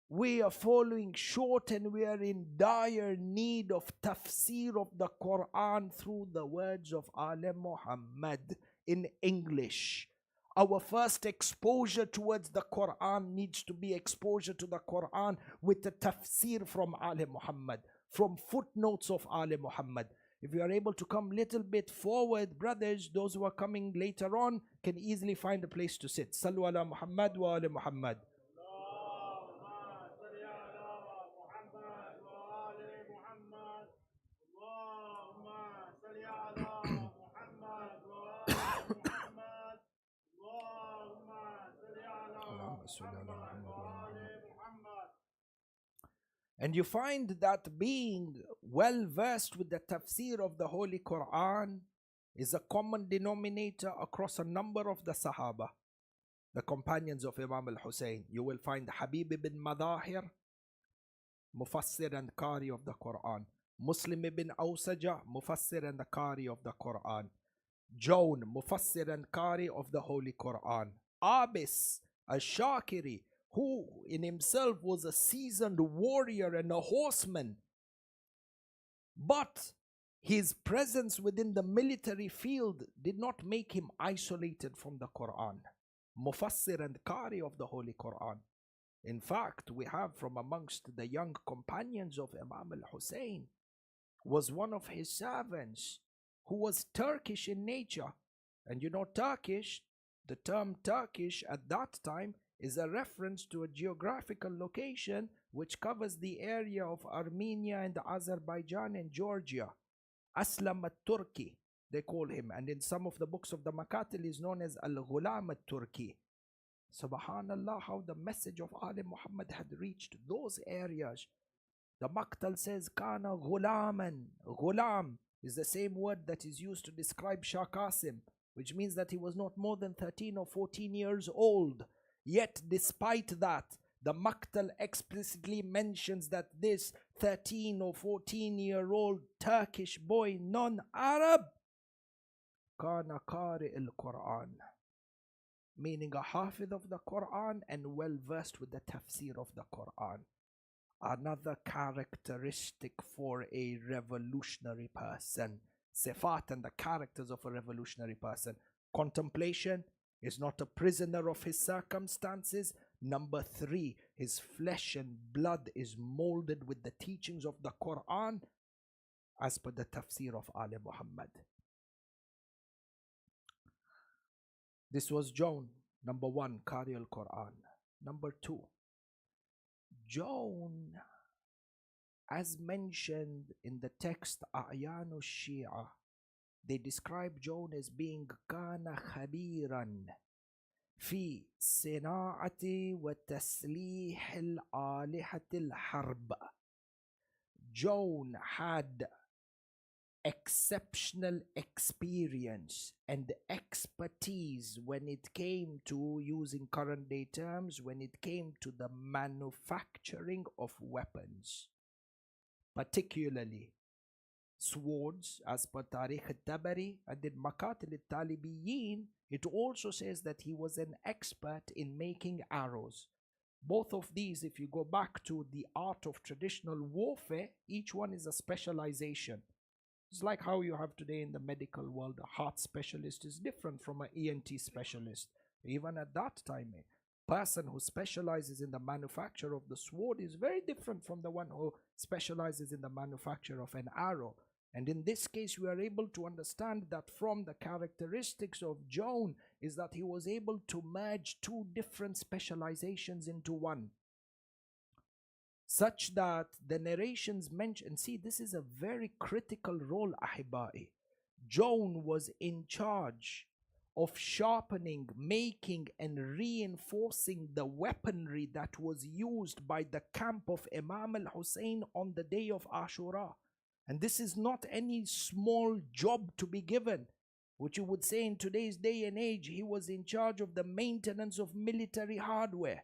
we are falling short and we are in dire need of tafsir of the Quran through the words of Ali Muhammad in English. Our first exposure towards the Quran needs to be exposure to the Quran with the tafsir from Ali Muhammad, from footnotes of Ali Muhammad. If you are able to come a little bit forward, brothers, those who are coming later on can easily find a place to sit. Sallu ala Muhammad wa ala Muhammad. And you find that being well versed with the tafsir of the Holy Quran is a common denominator across a number of the Sahaba, the companions of Imam al-Hussein. You will find Habib ibn Madahir, Mufassir and Qari of the Quran. Muslim ibn Awsaja, Mufassir and the Qari of the Quran. Jawn, Mufassir and Qari of the Holy Quran. Abbas al-Shakiri, who in himself was a seasoned warrior and a horseman, but his presence within the military field did not make him isolated from the Quran. Mufassir and Qari of the Holy Quran. In fact, we have from amongst the young companions of Imam al-Hussein was one of his servants who was Turkish in nature. And you know, Turkish, the term Turkish at that time is a reference to a geographical location which covers the area of Armenia and Azerbaijan and Georgia. Aslam al-Turki, they call him. And in some of the books of the Makatil is known as Al-Ghulam al-Turki. Subhanallah, how the message of Ali Muhammad had reached those areas. The Maqtal says, Kana Ghulaman. Ghulam is the same word that is used to describe Shah Qasim, which means that he was not more than 13 or 14 years old. Yet, despite that, the Maqtal explicitly mentions that this 13 or 14-year-old Turkish boy, non-Arab, Kana Qari al-Quran, meaning a Hafidh of the Quran and well versed with the tafsir of the Quran. Another characteristic for a revolutionary person. Sifat and the characters of a revolutionary person. Contemplation, is not a prisoner of his circumstances. Number 3, his flesh and blood is molded with the teachings of the Quran as per the tafsir of Ali Muhammad. This was Jawn, number 1, Qari al-Quran. Number 2, Jawn, as mentioned in the text A'yanu Shia, they describe Jawn as being kana khabiran fi sina'ati wa taslih al-alihat al-harb. Jawn had exceptional experience and expertise when it came to, using current day terms, when it came to the manufacturing of weapons, particularly swords, as per Tariq al-Tabari, and in Makatil al-Talibiyin, it also says that he was an expert in making arrows. Both of these, if you go back to the art of traditional warfare, each one is a specialization. It's like how you have today in the medical world, a heart specialist is different from an ENT specialist. Even at that time, a person who specializes in the manufacture of the sword is very different from the one who specializes in the manufacture of an arrow. And in this case, we are able to understand that from the characteristics of Jawn is that he was able to merge 2 different specializations into one, such that the narrations mention, see, this is a very critical role, Ahibai. Jawn was in charge of sharpening, making and reinforcing the weaponry that was used by the camp of Imam al-Hussein on the day of Ashura. And this is not any small job to be given, which you would say in today's day and age, he was in charge of the maintenance of military hardware.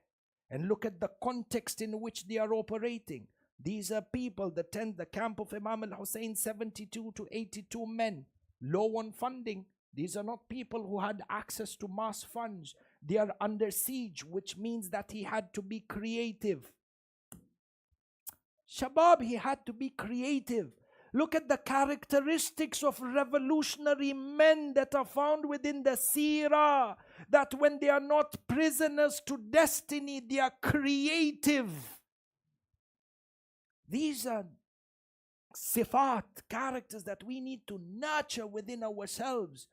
And look at the context in which they are operating. These are people, the camp of Imam al-Hussein, 72 to 82 men, low on funding. These are not people who had access to mass funds. They are under siege, which means that he had to be creative. Shabab, he had to be creative. Look at the characteristics of revolutionary men that are found within the Seerah. That when they are not prisoners to destiny, they are creative. These are sifat, characters that we need to nurture within ourselves.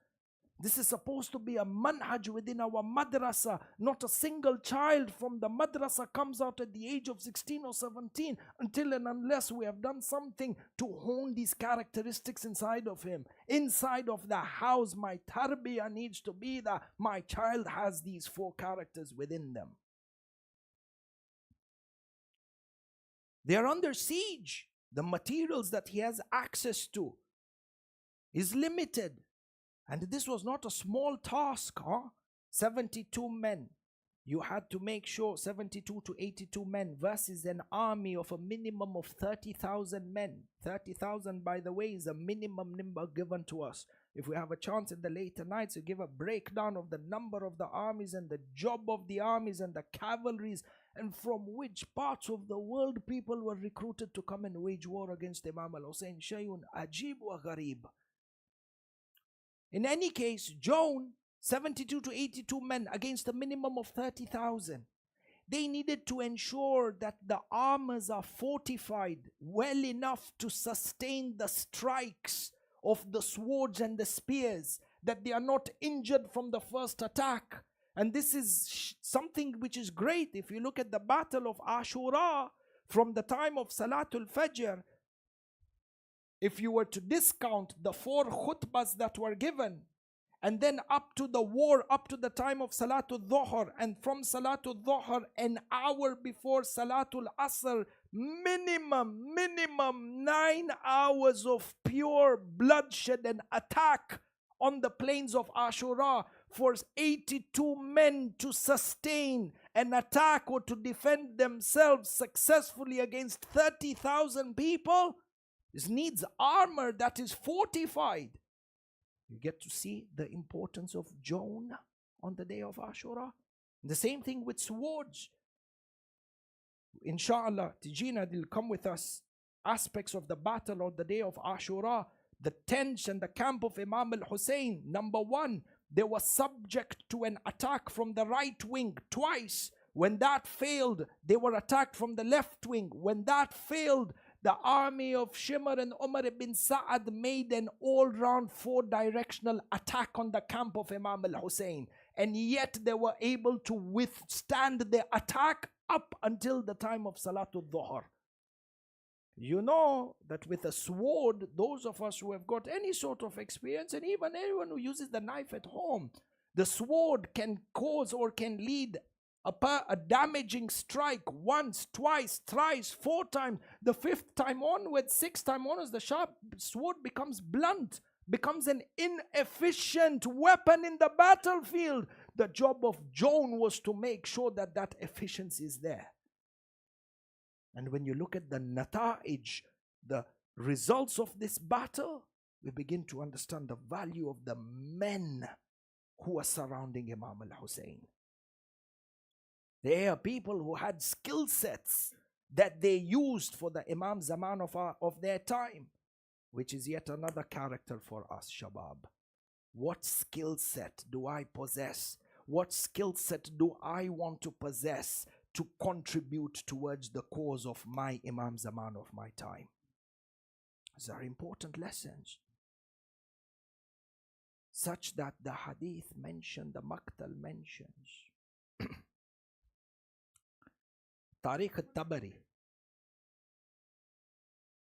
This is supposed to be a manhaj within our madrasa. Not a single child from the madrasa comes out at the age of 16 or 17 until and unless we have done something to hone these characteristics inside of him. Inside of the house, my tarbiyah needs to be that my child has these 4 characters within them. They are under siege. The materials that he has access to is limited. And this was not a small task, 72 men. You had to make sure 72 to 82 men versus an army of a minimum of 30,000 men. 30,000, by the way, is a minimum number given to us. If we have a chance in the later nights to give a breakdown of the number of the armies and the job of the armies and the cavalries, and from which parts of the world people were recruited to come and wage war against Imam al-Hussein. Shayun ajib wa gharib. In any case, Jawn, 72 to 82 men against a minimum of 30,000. They needed to ensure that the armors are fortified well enough to sustain the strikes of the swords and the spears, that they are not injured from the first attack. And this is something which is great. If you look at the Battle of Ashura, from the time of Salatul Fajr, if you were to discount the 4 khutbahs that were given, and then up to the war, up to the time of Salatul Dhuhr, and from Salatul Dhuhr, an hour before Salatul Asr, minimum 9 hours of pure bloodshed and attack on the plains of Ashura for 82 men to sustain an attack or to defend themselves successfully against 30,000 people. This needs armor that is fortified. You get to see the importance of Jawn on the day of Ashura. The same thing with swords. Inshallah, Tijina will come with us aspects of the battle on the day of Ashura. The tents and the camp of Imam al-Hussein. Number 1, they were subject to an attack from the right wing twice. When that failed, they were attacked from the left wing. When that failed, the army of Shimr and Umar ibn Sa'ad made an all-round 4-directional attack on the camp of Imam al-Hussein. And yet they were able to withstand the attack up until the time of Salatul Dhuhr. You know that with a sword, those of us who have got any sort of experience, and even anyone who uses the knife at home, the sword can cause or can lead a damaging strike once, twice, thrice, 4 times. The 5th time onwards, 6th time onwards, the sharp sword becomes blunt, becomes an inefficient weapon in the battlefield. The job of Jawn was to make sure that that efficiency is there. And when you look at the nata'ij, the results of this battle, we begin to understand the value of the men who are surrounding Imam al-Hussein. They are people who had skill sets that they used for the Imam Zaman of their time, which is yet another character for us, Shabab. What skill set do I possess? What skill set do I want to possess to contribute towards the cause of my Imam Zaman of my time? These are important lessons, such that the hadith mentioned, the Maqtal mentions. Tariq al-Tabari,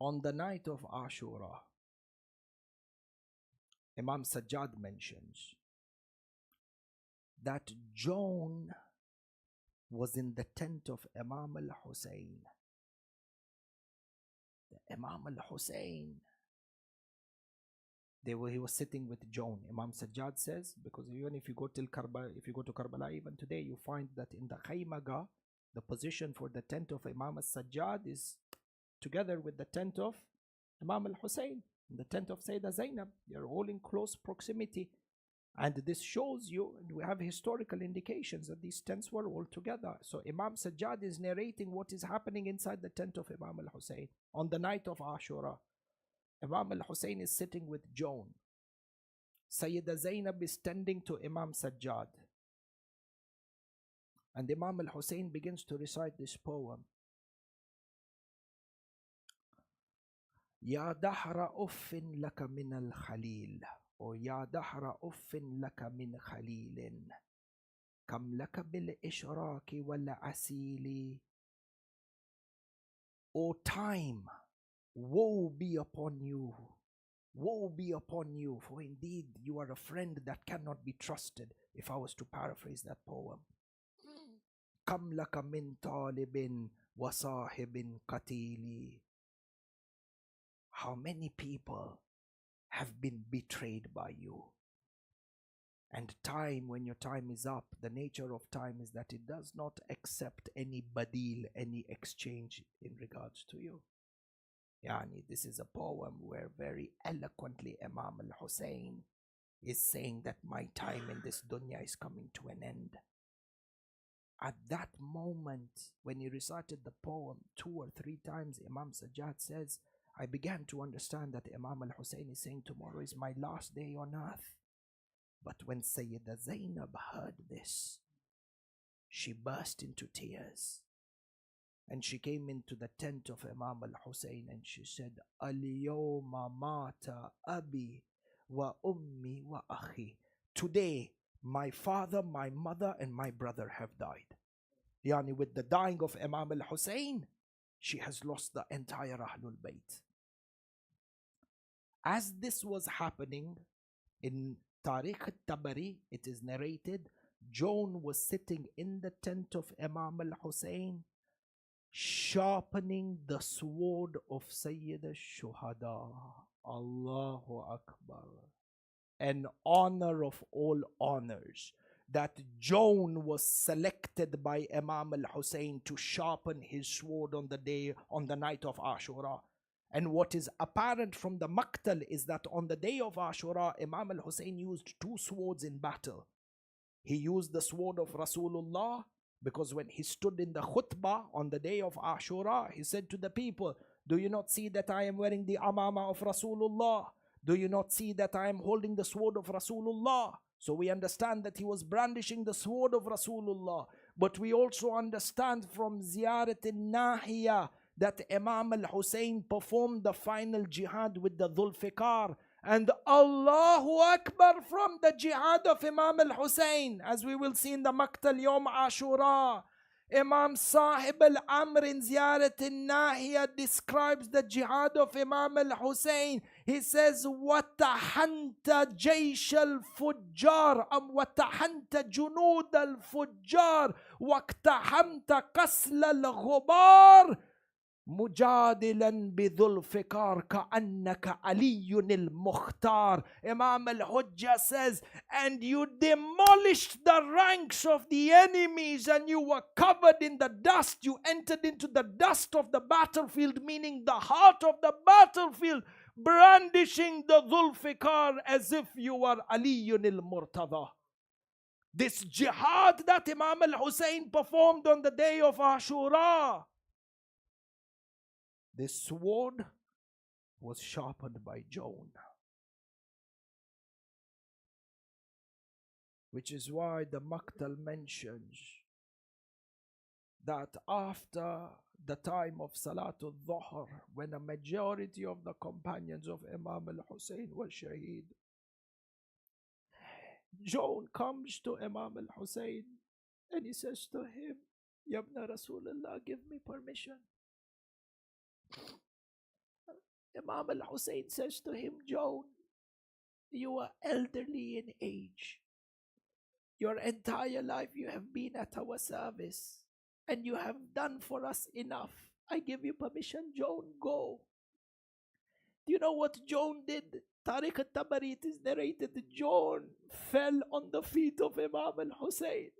on the night of Ashura, Imam Sajjad mentions that Jawn was in the tent of Imam al-Hussein. Imam al-Hussein, he was sitting with Jawn. Imam Sajjad says, because even if you go to Karbala, even today, you find that in the Khaymaga, the position for the tent of Imam al-Sajjad is together with the tent of Imam al-Hussein, the tent of Sayyidah Zainab. They are all in close proximity. And this shows you, we have historical indications that these tents were all together. So Imam Sajjad is narrating what is happening inside the tent of Imam al-Hussein on the night of Ashura. Imam al-Hussein is sitting with Jawn. Sayyidah Zainab is tending to Imam Sajjad. And Imam al-Hussein begins to recite this poem. Ya dahra uffin laka min al-khalil, or Ya dahra uffin laka min khalilin, kam laka bil ishraki wal asili. O time, woe be upon you, woe be upon you, for indeed you are a friend that cannot be trusted, if I was to paraphrase that poem. Kam laka min talibin wa sahibin qatili. How many people have been betrayed by you? And time, when your time is up, the nature of time is that it does not accept any badil, any exchange in regards to you. Yani, this is a poem where very eloquently Imam al-Hussein is saying that my time in this dunya is coming to an end. At that moment, when he recited the poem 2 or 3 times, Imam Sajjad says, I began to understand that Imam al-Hussein is saying tomorrow is my last day on earth. But when Sayyida Zainab heard this, she burst into tears. And she came into the tent of Imam al-Hussein and she said, Al-yawma mata abi wa ummi wa akhi. Today, my father, my mother, and my brother have died. Yani, with the dying of Imam al-Hussein, she has lost the entire Ahlul Bayt. As this was happening, in Tariq al-Tabari, it is narrated, Jawn was sitting in the tent of Imam al-Hussein, sharpening the sword of Sayyid al-Shuhada. Allahu Akbar. An honor of all honors, that Jawn was selected by Imam al-Hussein to sharpen his sword on the night of Ashura. And what is apparent from the Maqtal is that on the day of Ashura, Imam al-Hussein used 2 swords in battle. He used the sword of Rasulullah, because when he stood in the khutbah on the day of Ashura, he said to the people, do you not see that I am wearing the amama of Rasulullah? Do you not see that I am holding the sword of Rasulullah? So we understand that he was brandishing the sword of Rasulullah. But we also understand from Ziyarat al-Nahiya that Imam al-Hussein performed the final jihad with the Dhul-Fiqar. And Allahu Akbar, from the jihad of Imam al-Hussein, as we will see in the Maqtal Yawm Ashura, Imam Sahib al-Amr in Ziyarat al-Nahiya describes the jihad of Imam al-Hussein. He says, وَتَحَنْتَ جَيْشَ الْفُجَّارِ وَتَحَنْتَ جُنُودَ الْفُجَّارِ وَاقْتَحَمْتَ قَسْلَ الْغُبَارِ مجادلا بذو الفقار كأنك Ali المختار. Imam al-Hujjah says, and you demolished the ranks of the enemies and you were covered in the dust. You entered into the dust of the battlefield, meaning the heart of the battlefield, brandishing the Dhul-Fiqar as if you were Aliyun al-Murtada. This jihad that Imam al-Hussein performed on the day of Ashura, this sword was sharpened by Jawn. Which is why the Maqtal mentions that after the time of Salatul Dhuhr, when a majority of the companions of Imam al-Hussein were Shaheed, Jawn comes to Imam al-Hussein and he says to him, Yabna Rasulullah, give me permission. Imam al-Hussein says to him, Jawn, you are elderly in age. Your entire life you have been at our service and you have done for us enough. I give you permission, Jawn, go. Do you know what Jawn did? Tariq al-Tabari, it is narrated, Jawn fell on the feet of Imam al-Hussein.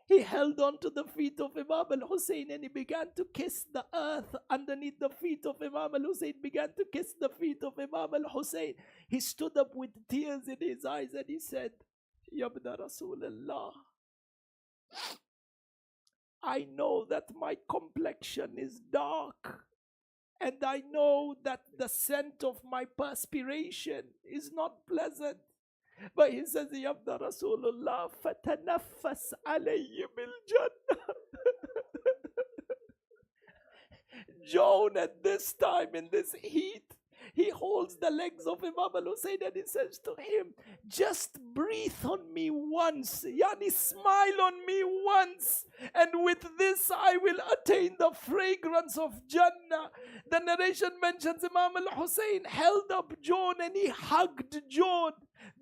He held on to the feet of Imam al-Hussein and he began to kiss the earth underneath the feet of Imam al-Hussein, began to kiss the feet of Imam al-Hussein. He stood up with tears in his eyes and he said, Yabna Rasulullah, I know that my complexion is dark and I know that the scent of my perspiration is not pleasant. But he says, Yabna Rasulullah, fatanaffas alayhi bil jannah. Jawn at this time, in this heat, he holds the legs of Imam al-Hussein and he says to him, just breathe on me once, yani smile on me once, and with this I will attain the fragrance of Jannah. The narration mentions Imam al-Hussein held up Jawn and he hugged Jawn.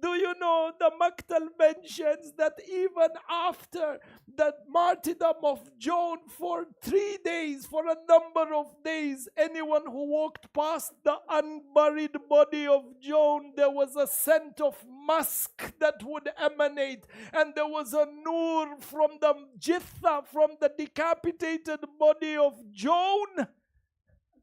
Do you know the Maktal mentions that even after the martyrdom of John for 3 days, for a number of days, anyone who walked past the unburied body of John, there was a scent of musk that would emanate, and there was a nur from the jitha, from the decapitated body of John,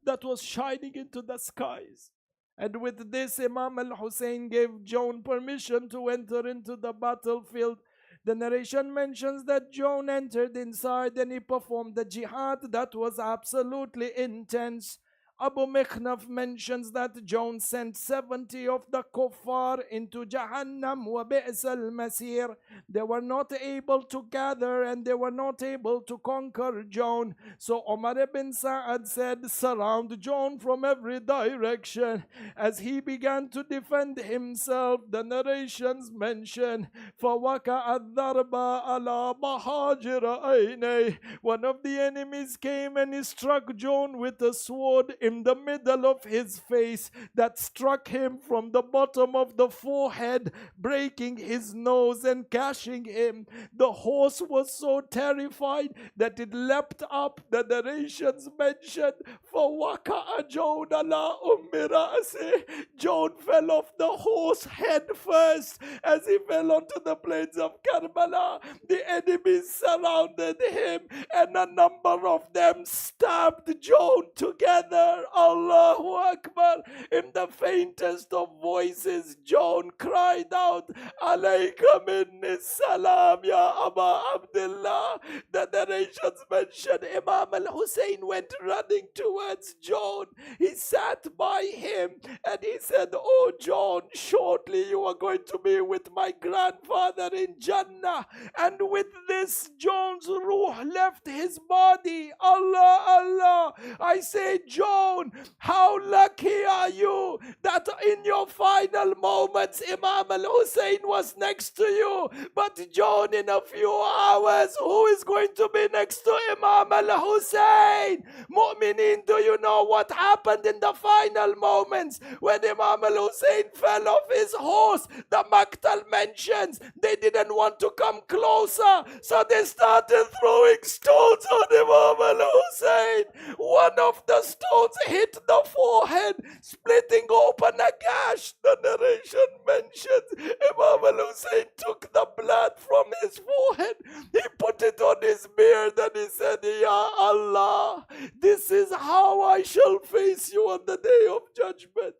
that was shining into the skies. And with this, Imam al-Hussein gave Jawn permission to enter into the battlefield. The narration mentions that Jawn entered inside and he performed the jihad that was absolutely intense. Abu Mikhnaf mentions that Jawn sent 70 of the kuffar into Jahannam wa bi'sa al-masir. They were not able to gather and they were not able to conquer Jawn. So Umar ibn Sa'ad said, surround Jawn from every direction. As he began to defend himself, the narrations mention, فَوَكَأَ الضَّرْبَ عَلَى مَحَاجِرَ عَيْنَيْهِ. One of the enemies came and he struck Jawn with a sword in the middle of his face, that struck him from the bottom of the forehead, breaking his nose and gashing him. The horse was so terrified that it leapt up. The narrations mentioned, فَوَكَأَ جَوْنَ عَلَى أُمِّ رَأْسِهِ. Jawn fell off the horse head first as he fell onto the plains of Karbala. The enemies surrounded him and a number of them stabbed Jawn together. Allahu Akbar. In the faintest of voices, Jawn cried out, Alayka minni salam ya Aba Abdullah. The narrations mention Imam al-Hussein went running towards Jawn. He sat by him and he said, oh Jawn, shortly you are going to be with my grandfather in Jannah. And with this, Jawn's ruh left his body. Allah, Allah. I say, Jawn, how lucky are you that in your final moments Imam al-Hussein was next to you. But Jawn, in a few hours, who is going to be next to Imam al-Hussein? Mu'mineen, do you know what happened in the final moments when Imam al-Hussein fell off his horse? The Maktal mentions they didn't want to come closer, so they started throwing stones on Imam al-Hussein. One of the stones hit the forehead, splitting open a gash. The narration mentions Imam al-Hussein took the blood from his forehead, he put it on his beard and he said, Ya Allah, this is how I shall face you on the day of judgment.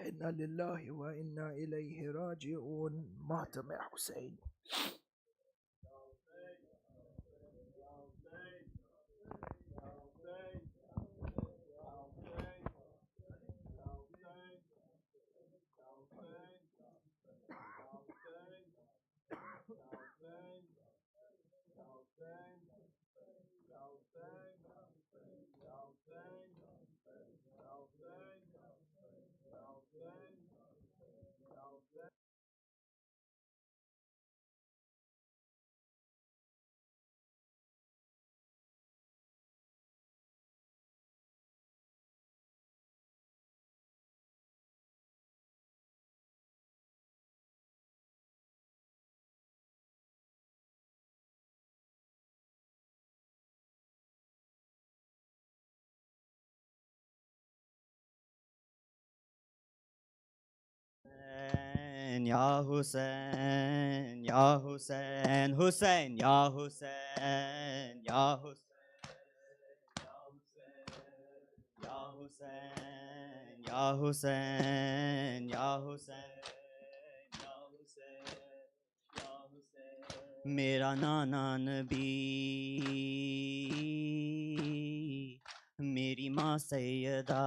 Inna lillahi wa inna ilayhi raji'un. Muhamed Hussein. Ya Hussein, Ya Hussein, Hussein, Ya Hussein, Ya Hussein, Ya Hussein, Ya Hussein, Ya Hussein, Ya Hussein, Ya Hussein. Mera nana nabi, meri maa sayyada,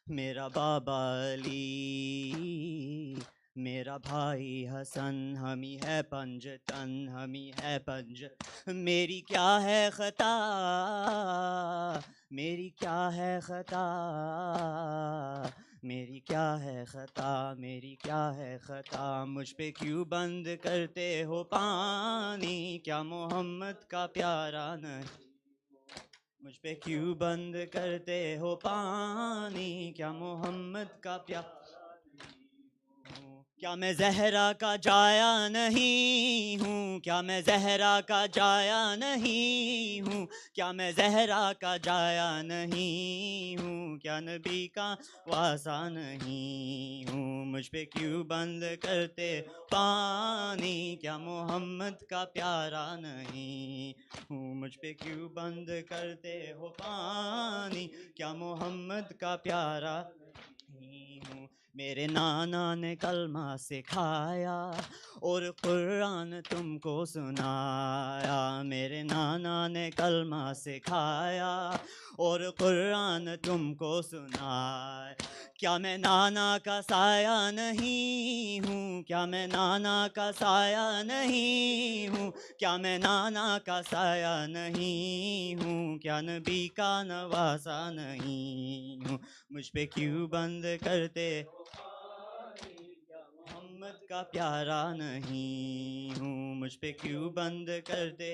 मेरा बाबा अली, मेरा भाई हसन, हमी है पंजतन, हमी है पंज। मेरी क्या है खता, मेरी क्या है खता, मेरी क्या है खता, मेरी क्या है खता। मुझ पे क्यों बंद करते हो पानी, क्या मोहम्मद का प्यारा नहीं? مجھ پہ کیوں بند کرتے ہو پانی کیا محمد کا پیارا ہوں کیا میں زہرا کا جایا نہیں ہوں کیا میں زہرا کا جایا نہیں ہوں کیا میں زہرا کا جایا نہیں ہوں کیا نبی کا واسطہ نہیں ہوں مجھ پہ کیوں بند کرتے پانی کیا محمد کا پیارا نہیں ہوں مجھ پہ کیوں بند کرتے ہو پانی کیا محمد کا پیارا نہیں ہوں میرے نانا نے کلمہ سکھایا اور قرآن تم کو سنایا میرے نانا نے کلمہ سکھایا اور قرآن تم کو سنایا کیا میں نانا کا سایہ نہیں ہوں کیا میں نانا کا سایہ نہیں ہوں کیا میں نانا کا سایہ نہیں ہوں کیا نبی کا نواسا نہیں ہوں مجھ پہ کیوں بند کرتے کیا محمد کا پیارا نہیں ہوں مجھ پہ کیوں بند کرتے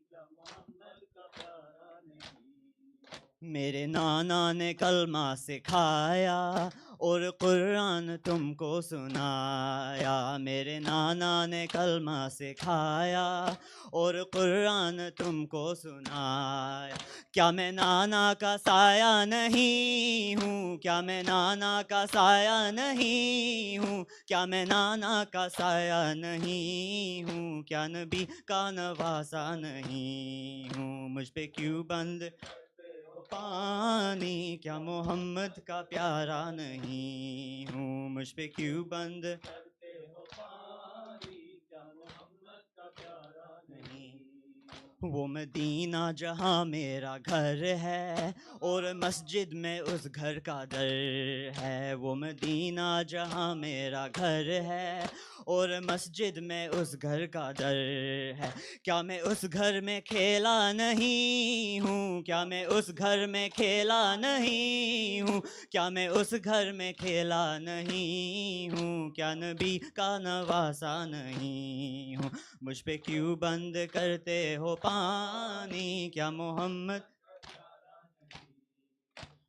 کیا محمد کا پیارا نہیں میرے نانا نے کلمہ سکھایا اور قرآن تم کو سنایا میرے نانا نے کلمہ سکھایا اور قرآن تم کو سنایا کیا میں نانا کا سایہ نہیں ہوں کیا میں نانا کا سایہ نہیں ہوں کیا میں نانا کا سایہ نہیں ہوں کیا نبی کا نواسا نہیں ہوں مجھ پہ کیوں بند پانی کیا محمد کا پیارا نہیں ہوں مجھ پہ کیوں بند کرتے ہو پانی کیا محمد کا پیارا نہیں وہ مدینہ جہاں میرا گھر ہے اور مسجد میں اس گھر کا در ہے وہ مدینہ جہاں میرا گھر ہے اور مسجد میں اس گھر کا در ہے کیا میں اس گھر میں کھیلا نہیں ہوں کیا میں اس گھر میں کھیلا نہیں ہوں کیا میں اس گھر میں کھیلا نہیں ہوں کیا نبی کا نواسا نہیں ہوں مجھ پہ کیوں بند کرتے ہو پانی کیا محمد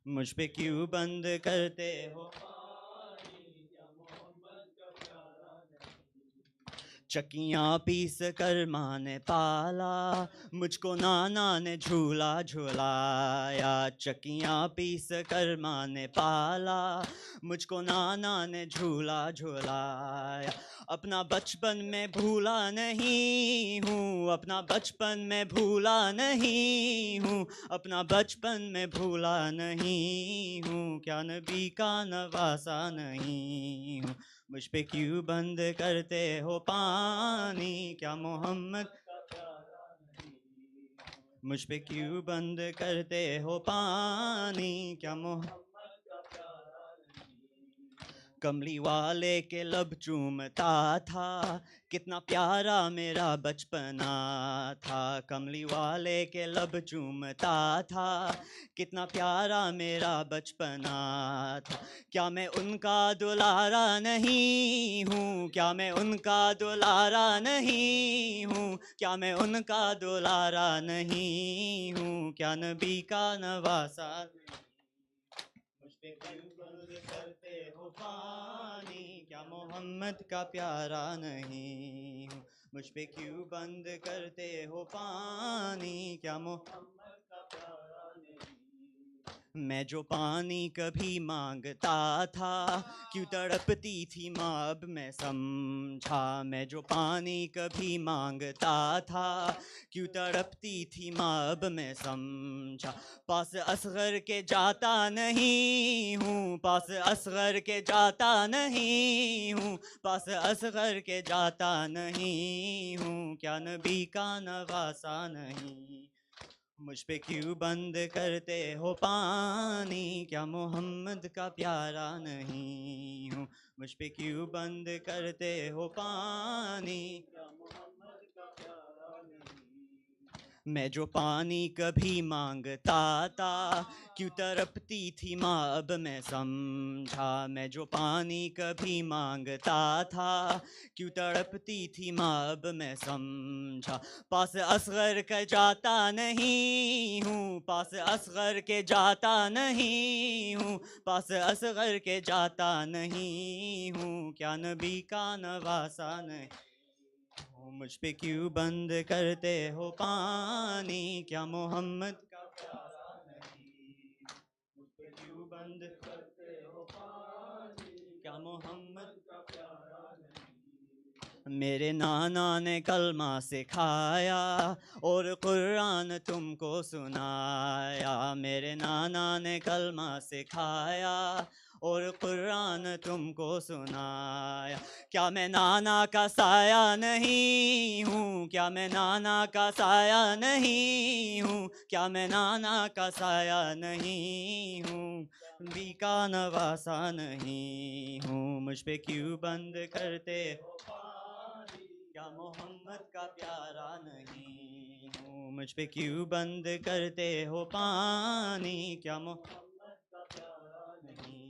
مجھ پہ کیوں بند کرتے ہو پانی کیا محمد کا پیارا چکیاں پیس کر ماں نے پالا مجھ کو نانا نے جھولا جھولایا چکیاں پیس کر ماں نے پالا مجھ کو نانا نے جھولا جھولایا اپنا بچپن میں بھولا نہیں ہوں اپنا بچپن میں بھولا نہیں ہوں اپنا بچپن میں بھولا نہیں ہوں کیا نبی کا نواسا نہیں ہوں مجھ پہ کیوں بند کرتے ہو پانی کیا محمد کا پیارا نہیں مجھ پہ کیوں بند کرتے ہو پانی کیا محمد کا پیارا نہیں کملی والے کے لب چومتا تھا کتنا پیارا میرا بچپنا تھا کملی والے کے لب چومتا تھا کتنا پیارا میرا بچپنا تھا کیا میں ان کا دلارا نہیں ہوں کیا میں ان کا دلارا نہیں ہوں کیا میں ان کا دلارا نہیں ہوں کیا نبی کا نواسا مجھ پہ کیوں بند کرتے ہو پانی کیا محمد کا پیارا نہیں ہوں مجھ پہ کیوں بند کرتے ہو پانی کیا محمد کا پیارا نہیں میں جو پانی کبھی مانگتا تھا کیوں تڑپتی تھی ماں اب میں سمجھا میں جو پانی کبھی مانگتا تھا کیوں تڑپتی تھی ماں اب میں سمجھا پاس اصغر کے جاتا نہیں ہوں پاس اصغر کے جاتا نہیں ہوں پاس اصغر کے جاتا نہیں ہوں کیا نبی کا نواسا نہیں مجھ پہ کیوں بند کرتے ہو پانی کیا محمد کا پیارا نہیں ہوں مجھ پہ کیوں بند کرتے ہو پانی کیا محمد کا پیارا نہیں मैं जो पानी कभी मांगता था, क्यों तड़पती थी माँ अब मैं समझा। मैं जो पानी कभी मांगता था, क्यों तड़पती थी माँ अब मैं समझा। पास असगर के जाता नहीं हूँ, पास असगर के जाता नहीं हूँ, पास असगर के जाता नहीं हूँ। क्या नबी का नवासा नहीं हो, मुझ पे क्यों बंद करते हो पानी। क्या मोहम्मद का प्यारा नहीं, मुझ पे क्यों बंद करते हो पानी। क्या मोहम्मद का प्यारा नहीं। मेरे नाना ने कलमा सिखाया और कुरान तुमको सुनाया। मेरे नाना ने कलमा सिखाया और कुरान तुमको सुनाया। क्या मैं नाना का साया नहीं हूँ, क्या मैं नाना का साया नहीं हूँ, क्या मैं नाना का साया नहीं हूँ, नबी का नवासा नहीं हूँ। मुझ पे क्यों बंद करते हो पानी। क्या मोहम्मद का प्यारा नहीं हूँ, मुझ पे क्यों बंद करते हो पानी। क्या मोहम्मद का प्यारा नहीं।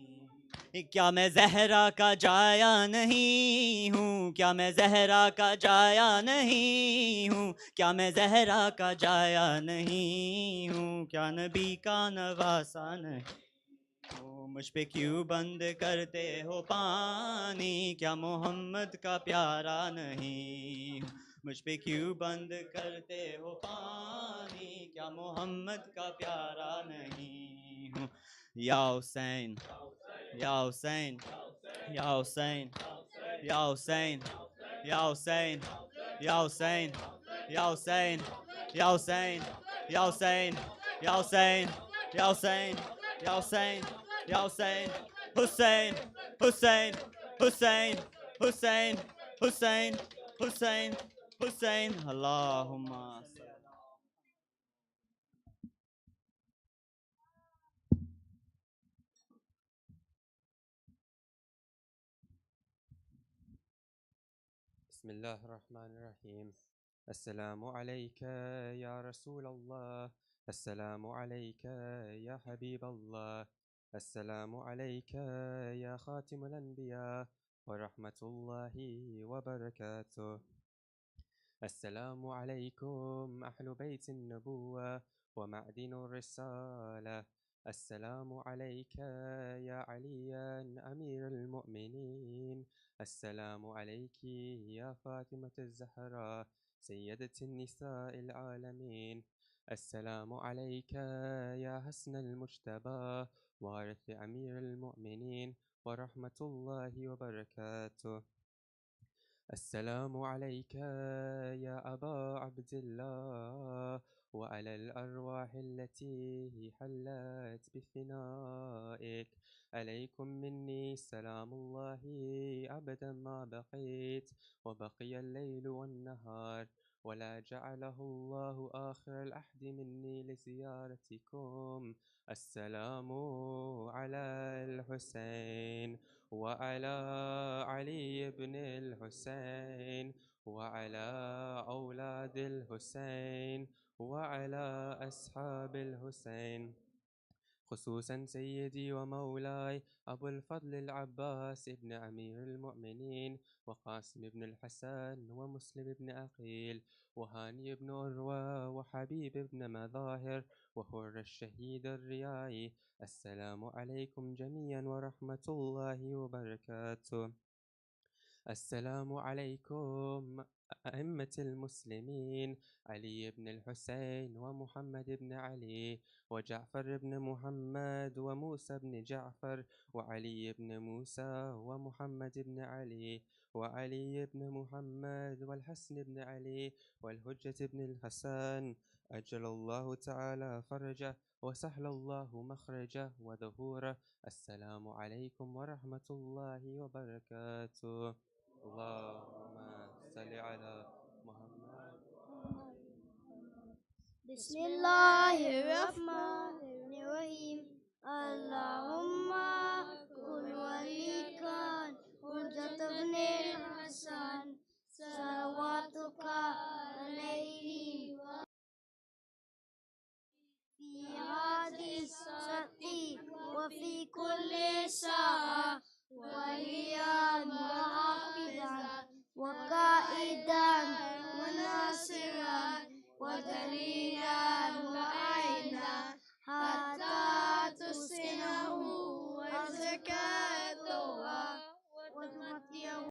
क्या मैं जहरा का जाया नहीं हूँ, क्या मैं जहरा का जाया नहीं हूँ, क्या मैं जहरा का जाया नहीं हूँ। क्या नबी का नवासा नहीं हूँ, मुझ पे क्यों बंद करते हो पानी। क्या मोहम्मद का प्यारा नहीं हूँ, मुझ पे क्यों बंद करते हो पानी। क्या मोहम्मद का प्यारा नहीं हूँ। या हुसैन, या हुसैन, या हुसैन, या हुसैन, या हुसैन, या हुसैन, या हुसैन, या हुसैन, या हुसैन, या हुसैन, या हुसैन, या हुसैन, या हुसैन, हुसैन, हुसैन, हुसैन, हुसैन, हुसैन, हुसैन, हुसैन। अल्लाहुम्मा بسم الله الرحمن الرحيم. السلام عليك يا رسول الله، السلام عليك يا حبيب الله، السلام عليك يا خاتم الأنبياء ورحمة الله وبركاته. السلام عليكم أهل بيت النبوة ومعدن الرسالة. السلام عليك يا عليا أمير المؤمنين. السلام عليك يا فاطمة الزهراء سيدة النساء العالمين. السلام عليك يا حسن المجتبى وارث أمير المؤمنين ورحمة الله وبركاته. السلام عليك يا أبا عبد الله وعلى الأرواح التي حلت بفنائك. عليكم مني سلام الله أبدا ما بقيت وبقي الليل والنهار، ولا جعله الله آخر العهد مني لزيارتكم. السلام على الحسين وعلى علي بن الحسين وعلى أولاد الحسين وعلى أصحاب الحسين، خصوصا سيدي ومولاي أبو الفضل العباس ابن أمير المؤمنين وقاسم بن الحسن ومسلم بن أخيل وهاني بن أروى وحبيب بن مظاهر وحر الشهيد الرياعي. السلام عليكم جميعا ورحمة الله وبركاته. السلام عليكم أئمة المسلمين علي بن الحسين ومحمد بن علي وجعفر بن محمد وموسى بن جعفر وعلي بن موسى ومحمد بن علي وعلي بن محمد والحسن بن علي والحجة بن الحسن، أجل الله تعالى فرجه وسهل الله مخرجه وظهوره. السلام عليكم ورحمة الله وبركاته. اللهم صل على محمد. بسم الله الرحمن الرحيم. اللهم كن وليك حجة بن الحسن صلوات